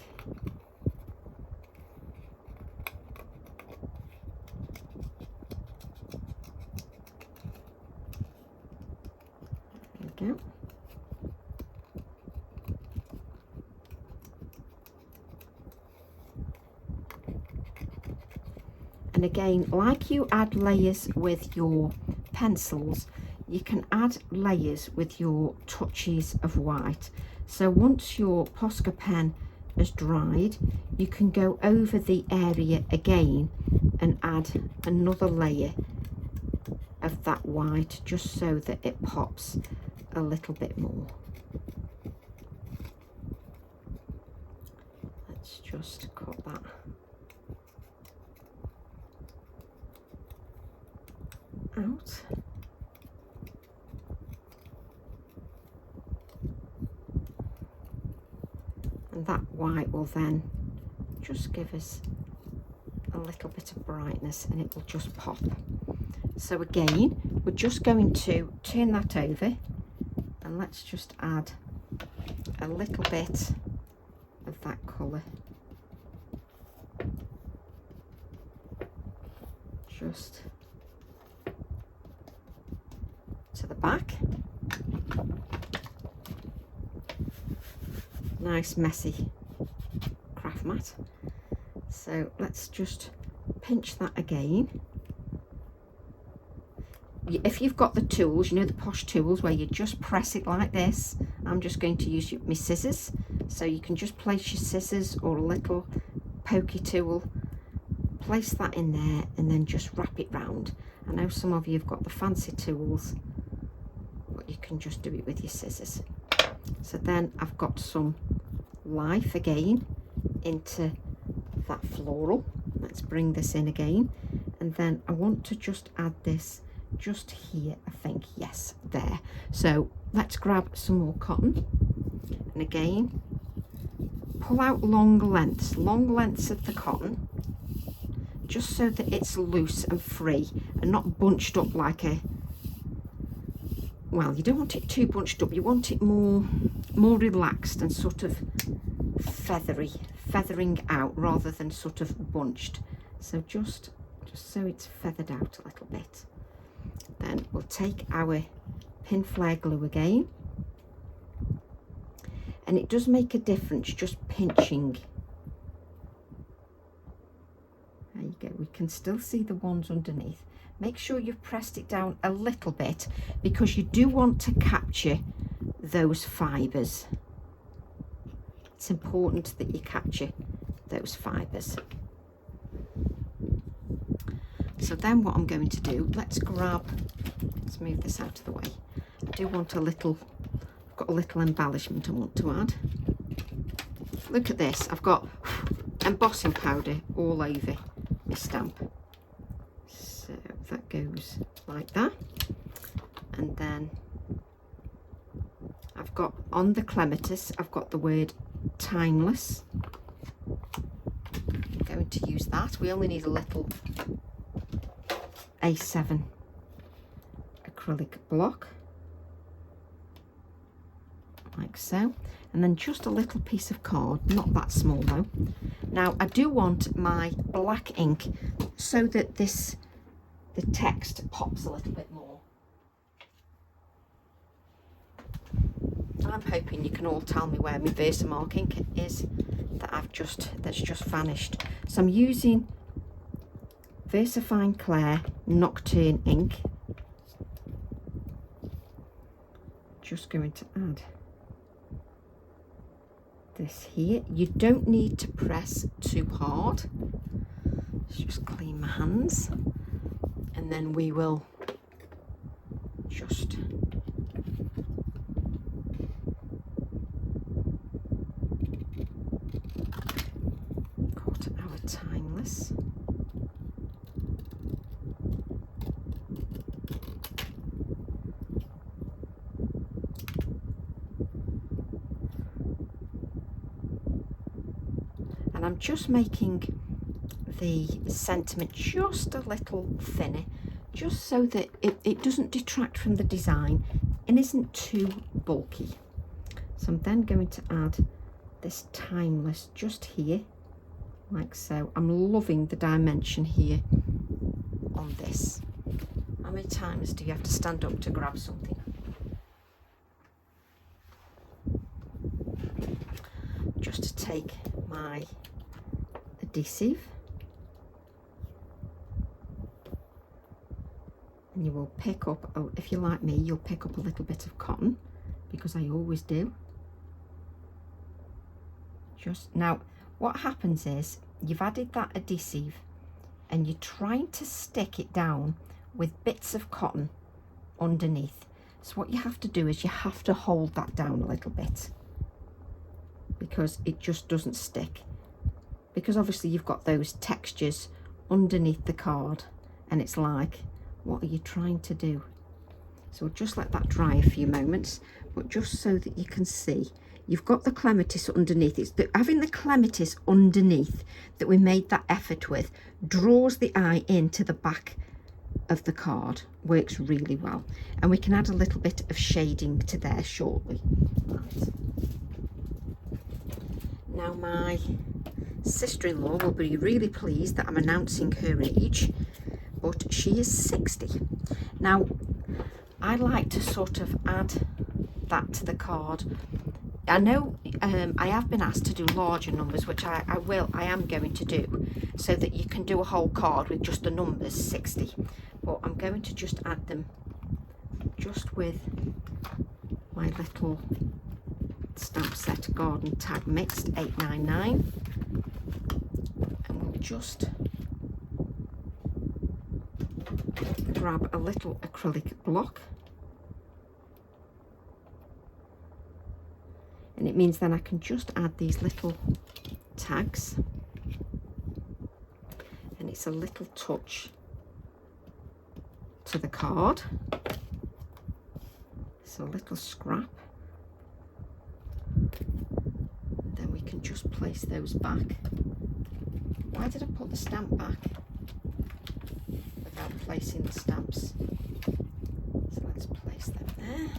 there we go. And again, like you add layers with your pencils, you can add layers with your touches of white. So once your Posca pen has dried, you can go over the area again and add another layer of that white, just so that it pops a little bit more. Let's just cut that out. And that white will then just give us a little bit of brightness, and it will just pop. So again, we're just going to turn that over, and let's just add a little bit of that colour just to the back. nice messy craft mat. So let's just pinch that again. If you've got the tools, you know, the posh tools where you just press it like this, I'm just going to use my scissors. So you can just place your scissors or a little pokey tool, place that in there and then just wrap it round. I know some of you have got the fancy tools, but you can just do it with your scissors. So then I've got some life again into that floral. Let's bring this in again, and then I want to just add this just here, I think. Yes, there. So let's grab some more cotton, and again pull out long lengths of the cotton, just so that it's loose and free and not bunched up like a, well, you don't want it too bunched up, you want it more relaxed and sort of feathering out rather than sort of bunched. So just so it's feathered out a little bit. Then we'll take our pin flare glue again, and it does make a difference just pinching. There you go, we can still see the ones underneath. Make sure you've pressed it down a little bit because you do want to capture those fibres. It's important that you capture those fibres. So then what I'm going to do, let's move this out of the way. I do want I've got a little embellishment I want to add. Look at this, I've got embossing powder all over my stamp. So that goes like that. And then I've got on the clematis, I've got the word timeless. I'm going to use that. We only need a little A7 acrylic block, like so, and then just a little piece of card, not that small though. Now I do want my black ink so that the text pops a little bit more. I'm hoping you can all tell me where my Versamark ink is that's just vanished. So I'm using VersaFine Clair Nocturne ink. Just going to add this here. You don't need to press too hard. Let's just clean my hands, and then we will just cut our timeless. And I'm just making the sentiment just a little thinner, just so that it doesn't detract from the design and isn't too bulky. So I'm then going to add this timeless just here, like so. I'm loving the dimension here on this. How many times do you have to stand up to grab something? Just to take my adhesive, and you will pick up, oh, if you're like me, you'll pick up a little bit of cotton, because I always do. Just now, what happens is you've added that adhesive and you're trying to stick it down with bits of cotton underneath. So what you have to do is you have to hold that down a little bit, because it just doesn't stick. Because obviously you've got those textures underneath the card, and it's like, what are you trying to do? So we'll just let that dry a few moments, but just so that you can see, you've got the clematis underneath. It's having the clematis underneath that we made that effort with, draws the eye into the back of the card, works really well. And we can add a little bit of shading to there shortly. Right. Now my sister-in-law will be really pleased that I'm announcing her age, but she is 60. Now I like to sort of add that to the card I know I have been asked to do larger numbers, which I am going to do, so that you can do a whole card with just the numbers 60. But I'm going to just add them just with my little stamp set Garden Tag Mixed 899, and we'll just grab a little acrylic block, and it means then I can just add these little tags, and it's a little touch to the card. So a little scrap, then we can just place those back. Why did I put the stamp back without placing the stamps? So let's place them there,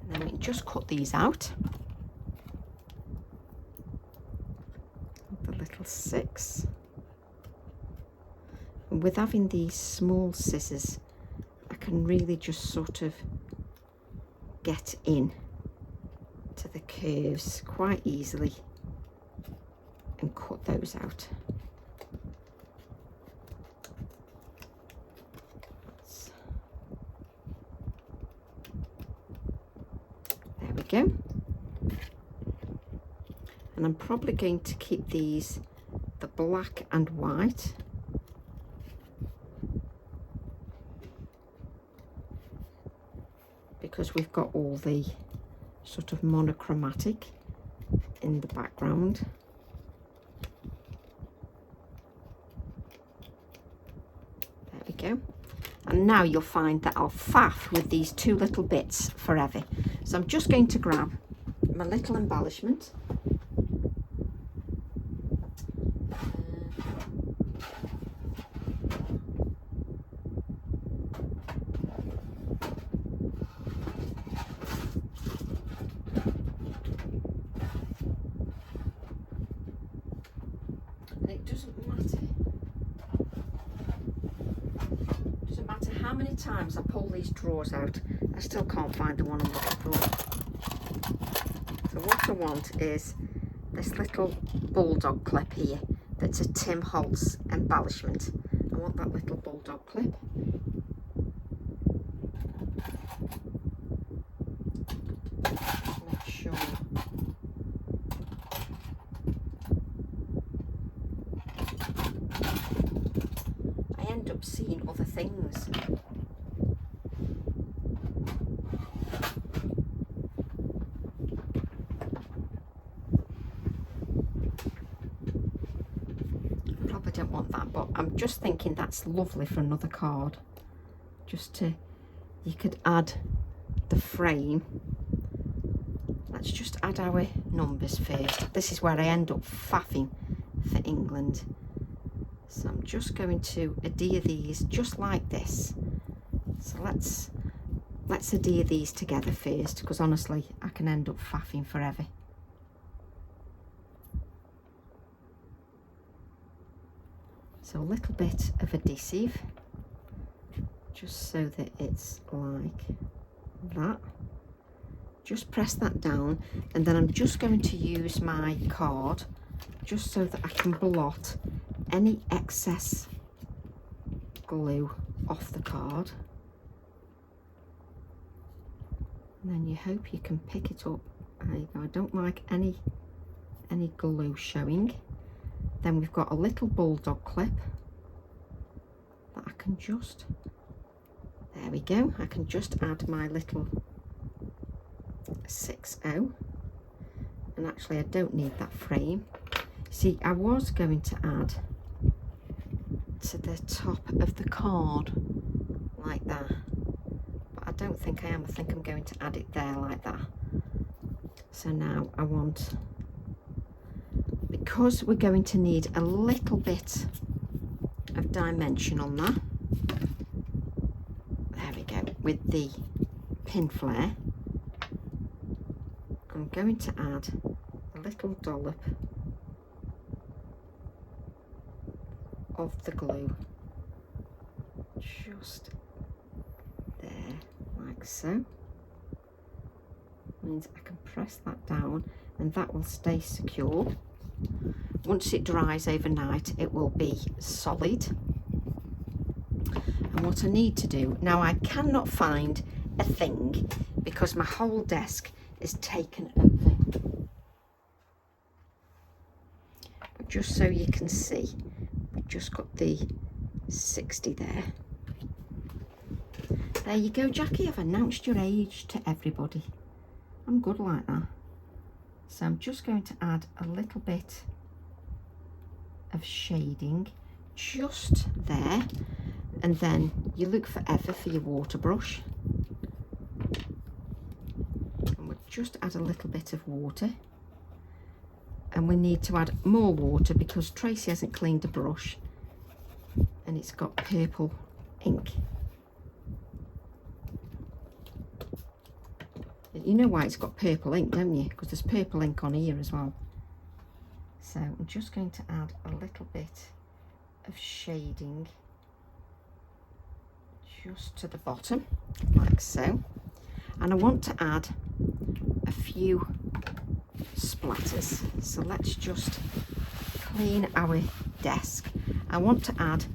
and then we can just cut these out. The little 6, and with having these small scissors, I can really just sort of get in to the curves quite easily and cut those out. There we go. And I'm probably going to keep these the black and white, because we've got all the sort of monochromatic in the background. There we go. And now you'll find that I'll faff with these two little bits forever. So I'm just going to grab my little embellishment. It doesn't matter how many times I pull these drawers out, I still can't find the one I'm looking for. So what I want is this little bulldog clip here that's a Tim Holtz embellishment. I want that little bulldog clip. Make sure I end up seeing other things. Probably don't want that, but I'm just thinking that's lovely for another card. Just to, you could add the frame. Let's just add our numbers first. This is where I end up faffing for England. So I'm just going to adhere these just like this. So let's adhere these together first, because honestly I can end up faffing forever. So a little bit of adhesive, just so that it's like that. Just press that down, and then I'm just going to use my card just so that I can blot any excess glue off the card. And then you hope you can pick it up. There you go. I don't like any glue showing. Then we've got a little bulldog clip that I can just, there we go, I can just add my little 6/0, and actually I don't need that frame. See, I was going to add to the top of the card like that, but I don't think I am. I think I'm going to add it there like that. So now I want, because we're going to need a little bit of dimension on that, there we go, with the pin flare, I'm going to add a little dollop of the glue just there, like so. means I can press that down and that will stay secure. Once it dries overnight, it will be solid. And what I need to do, now I cannot find a thing because my whole desk is taken over. But just so you can see, we've just got the 60 there. There you go, Jackie, I've announced your age to everybody. I'm good like that. So I'm just going to add a little bit of shading just there, and then you look forever for your water brush, and we'll just add a little bit of water, and we need to add more water because Tracy hasn't cleaned the brush and it's got purple ink. You know why it's got purple ink, don't you? Because there's purple ink on here as well. So I'm just going to add a little bit of shading just to the bottom, like so. And I want to add a few splatters. So let's just clean our desk. I want to add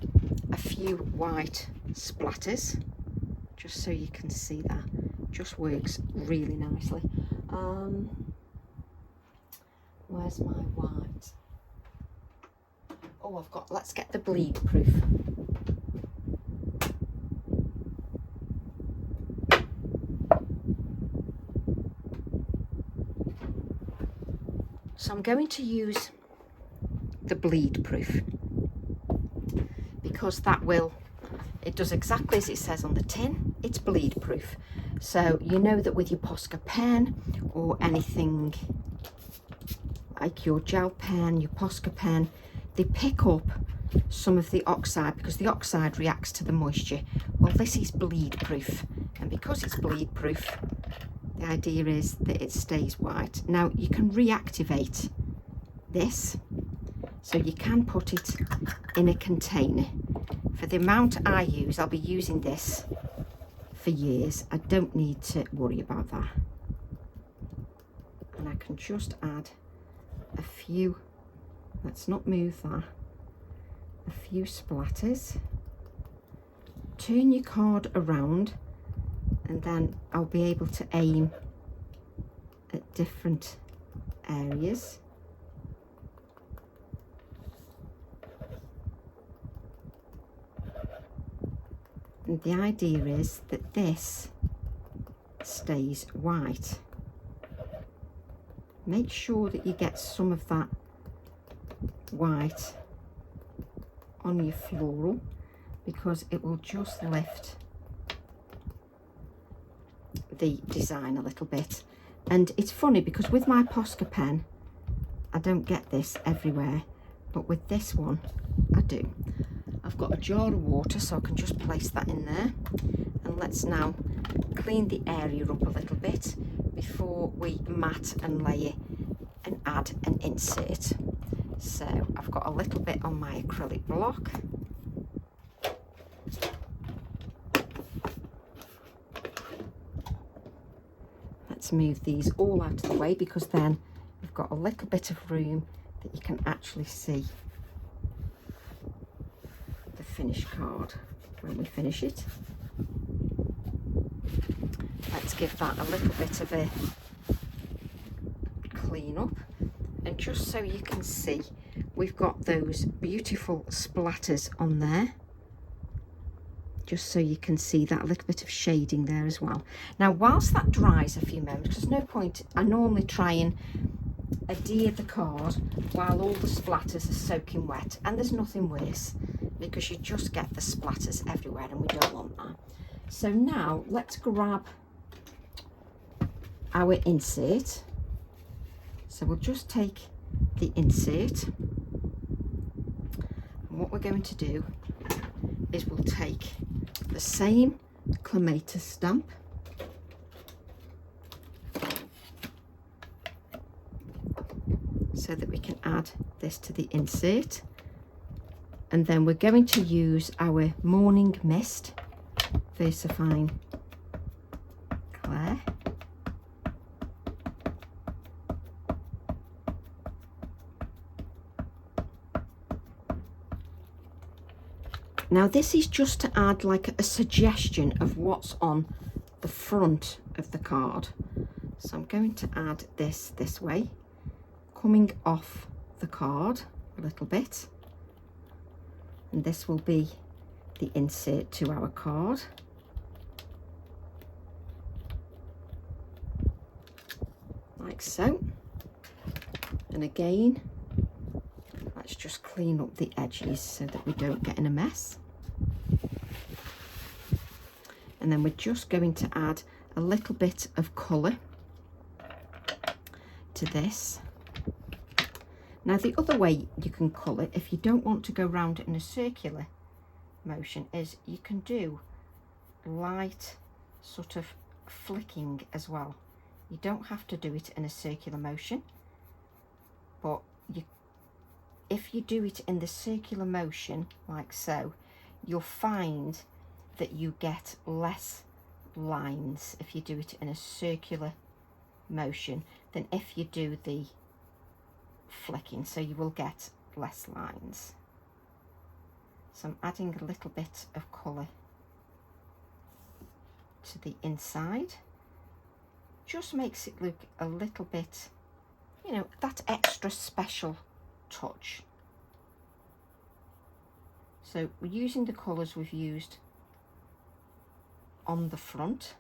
a few white splatters, just so you can see that. Just works really nicely. Where's my white? Oh, let's get the bleed proof. So I'm going to use the bleed proof because it does exactly as it says on the tin. It's bleed proof. So you know that with your Posca pen or anything like your gel pen, your Posca pen, they pick up some of the oxide because the oxide reacts to the moisture. Well, this is bleed proof, and because it's bleed proof, the idea is that it stays white. Now you can reactivate this, so you can put it in a container. For the amount I use, I'll be using this for years. I don't need to worry about that. And I can just add a few, let's not move that, a few splatters. Turn your card around and then I'll be able to aim at different areas. And the idea is that this stays white. Make sure that you get some of that white on your floral because it will just lift the design a little bit. And it's funny because with my Posca pen, I don't get this everywhere, but with this one, I do. I've got a jar of water, so I can just place that in there. And let's now clean the area up a little bit before we mat and layer and add an insert. So I've got a little bit on my acrylic block. Let's move these all out of the way because then we've got a little bit of room that you can actually see the finished card when we finish it. Let's give that a little bit of a clean up, and just so you can see, we've got those beautiful splatters on there, just so you can see that, a little bit of shading there as well. Now whilst that dries a few moments, there's no point, I normally try and adhere the card while all the splatters are soaking wet, and there's nothing worse because you just get the splatters everywhere and we don't want that. So now let's grab our insert. So we'll just take the insert, and what we're going to do is we'll take the same clematis stamp, so that we can add this to the insert, and then we're going to use our Morning Mist VersaFine Clair, Now this is just to add like a suggestion of what's on the front of the card. So I'm going to add this way, coming off the card a little bit. And this will be the insert to our card. Like so. And again, let's just clean up the edges so that we don't get in a mess. And then we're just going to add a little bit of colour to this. Now the other way you can colour, if you don't want to go round it in a circular motion, is you can do light sort of flicking as well. You don't have to do it in a circular motion, but if you do it in the circular motion like so, you'll find that you get less lines if you do it in a circular motion than if you do the flicking, so you will get less lines. So I'm adding a little bit of colour to the inside. Just makes it look a little bit, you know, that extra special touch. So we're using the colours we've used on the front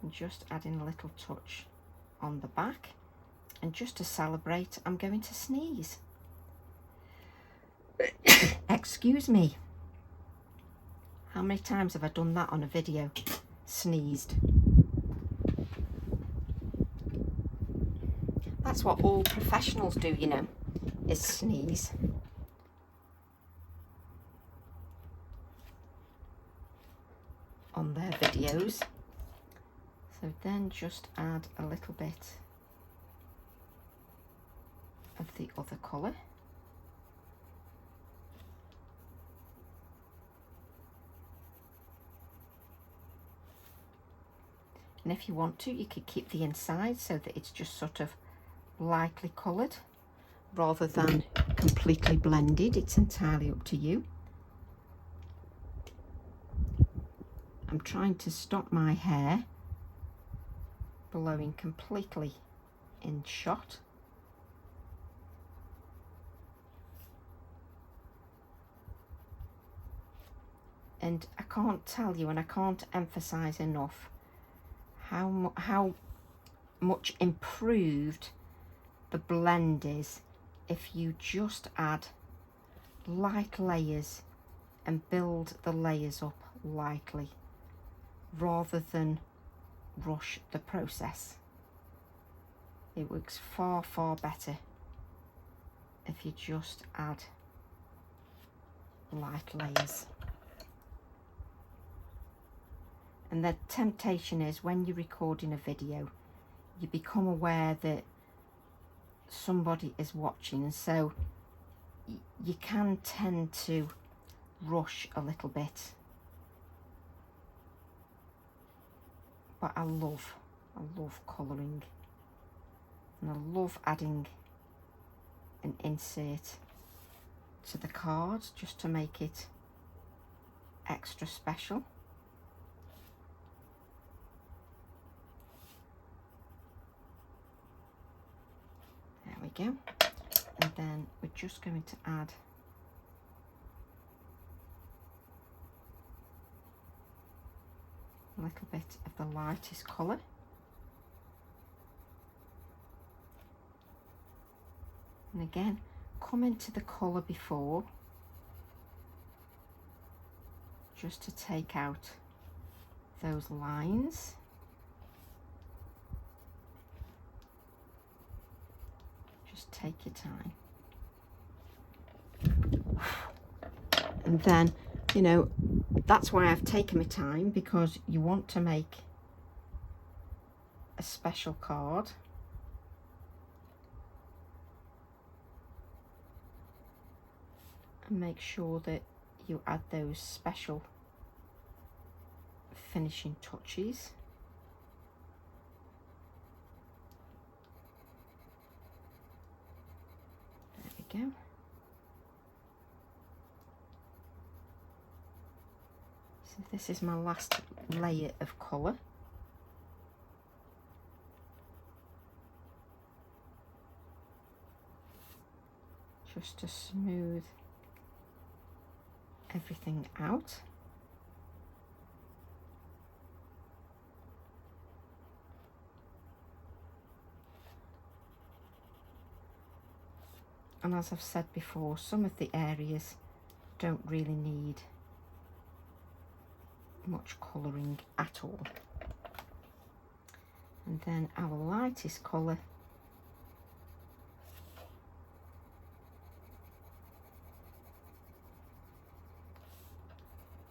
and just adding a little touch on the back. And just to celebrate, I'm going to sneeze. Excuse me. How many times have I done that on a video? Sneezed. That's what all professionals do, you know, is sneeze. On their videos. So then just add a little bit of the other colour. And if you want to, you could keep the inside so that it's just sort of lightly coloured rather than completely blended. It's entirely up to you. I'm trying to stop my hair blowing completely in shot. And I can't tell you, and I can't emphasize enough how much improved the blend is if you just add light layers and build the layers up lightly rather than rush the process. It works far better if you just add light layers. And the temptation is, when you're recording a video, you become aware that somebody is watching, and so you can tend to rush a little bit. But I love colouring, and I love adding an insert to the cards just to make it extra special. There we go. And then we're just going to add a little bit of the lightest colour. And again, come into the colour before, just to take out those lines. Just take your time. And then, you know, that's why I've taken my time, because you want to make a special card. And make sure that you add those special finishing touches. There we go. So this is my last layer of colour. Just to smooth everything out. And as I've said before, some of the areas don't really need much colouring at all. And then our lightest colour,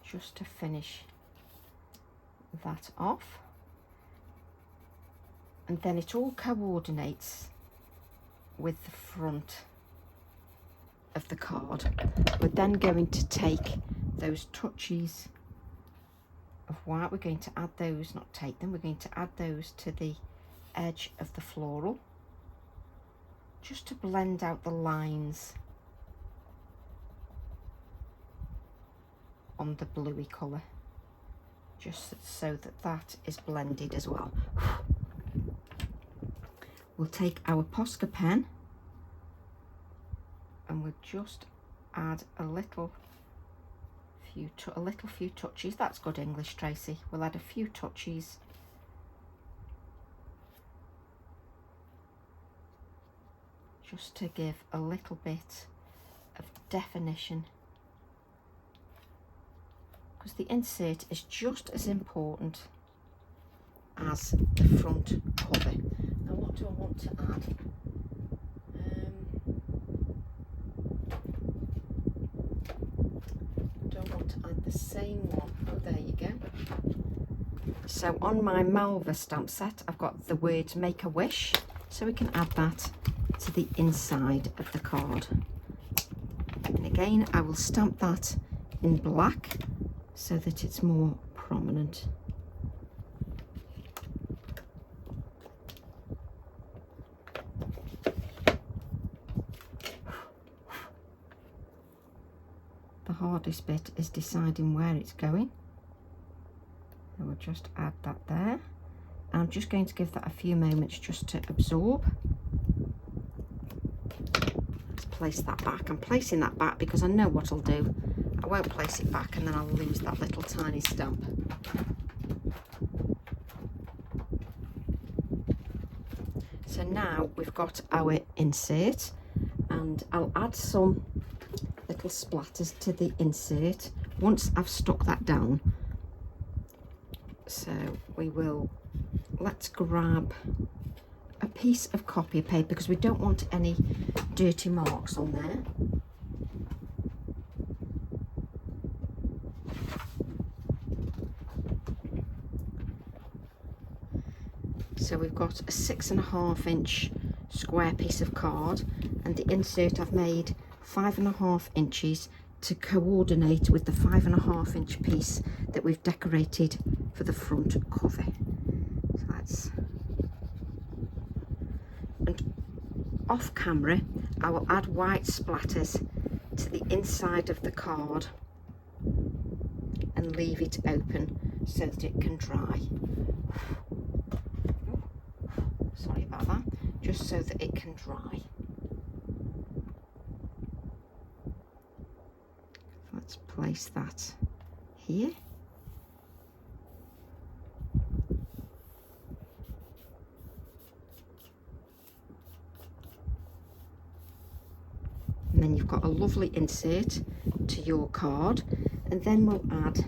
just to finish that off. And then it all coordinates with the front of the card. We're then going to take those touches of white, we're going to add those, not take them, we're going to add those to the edge of the floral, just to blend out the lines on the bluey colour, just so that that is blended as well. We'll take our Posca pen and we'll just add a little few touches. That's good English, Tracy. We'll add a few touches just to give a little bit of definition, because the insert is just as important as the front cover. Now what do I want to add? The same one. Oh, there you go. So on my Malva stamp set, I've got the words Make a Wish, so we can add that to the inside of the card. And again, I will stamp that in black so that it's more prominent. The hardest bit is deciding where it's going. And we'll just add that there. And I'm just going to give that a few moments just to absorb. Let's place that back. I'm placing that back because I know what I'll do. I won't place it back and then I'll lose that little tiny stamp. So now we've got our insert, and I'll add some little splatters to the insert once I've stuck that down. So let's grab a piece of copy paper because we don't want any dirty marks on there. So we've got a 6.5 inch square piece of card, and the insert I've made 5.5 inches to coordinate with the 5.5 inch piece that we've decorated for the front cover. So that's, and off camera I will add white splatters to the inside of the card and leave it open so that it can dry. Sorry about that, just so that it can dry. Let's place that here. And then you've got a lovely insert to your card, and then we'll add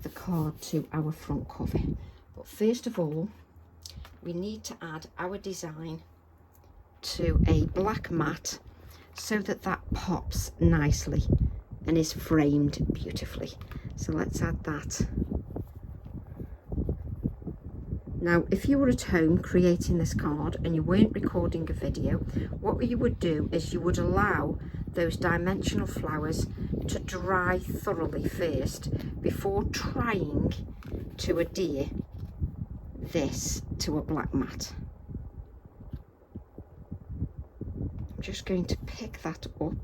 the card to our front cover. But first of all, we need to add our design to a black mat so that that pops nicely and is framed beautifully. So let's add that. Now, if you were at home creating this card and you weren't recording a video, what you would do is you would allow those dimensional flowers to dry thoroughly first before trying to adhere this to a black mat. I'm just going to pick that up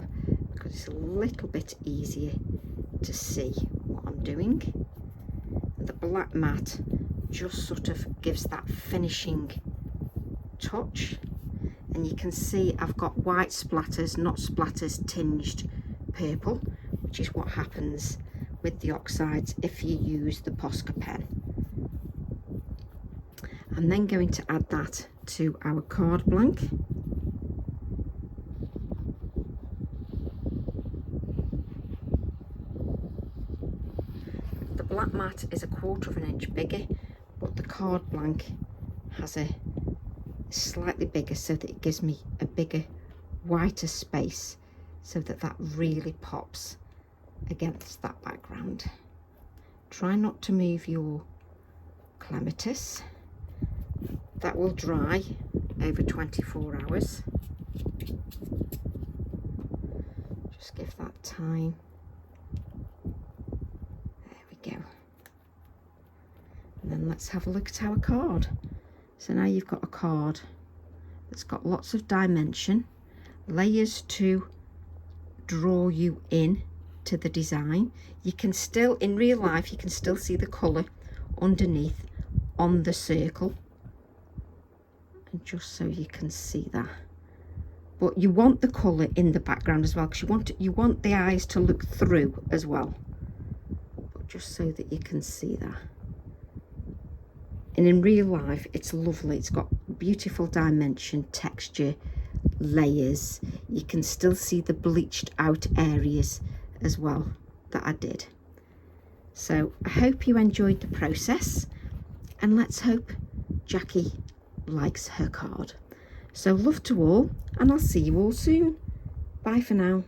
because it's a little bit easier to see what I'm doing. The black mat just sort of gives that finishing touch, and you can see I've got white splatters, not splatters tinged purple, which is what happens with the oxides if you use the Posca pen. I'm then going to add that to our card blank. The black mat is 1/4 of an inch bigger, but the card blank has a slightly bigger, so that it gives me a bigger, whiter space, so that that really pops against that background. Try not to move your clematis. That will dry over 24 hours. Just give that time. There we go. And then let's have a look at our card. So now you've got a card that's got lots of dimension, layers to draw you in to the design. You can still, in real life, you can still see the colour underneath on the circle, and just so you can see that. But you want the colour in the background as well, because you want the eyes to look through as well, but just so that you can see that. And in real life, it's lovely. It's got beautiful dimension, texture, layers. You can still see the bleached out areas as well that I did. So I hope you enjoyed the process, and let's hope Jackie likes her card. So love to all, and I'll see you all soon. Bye for now.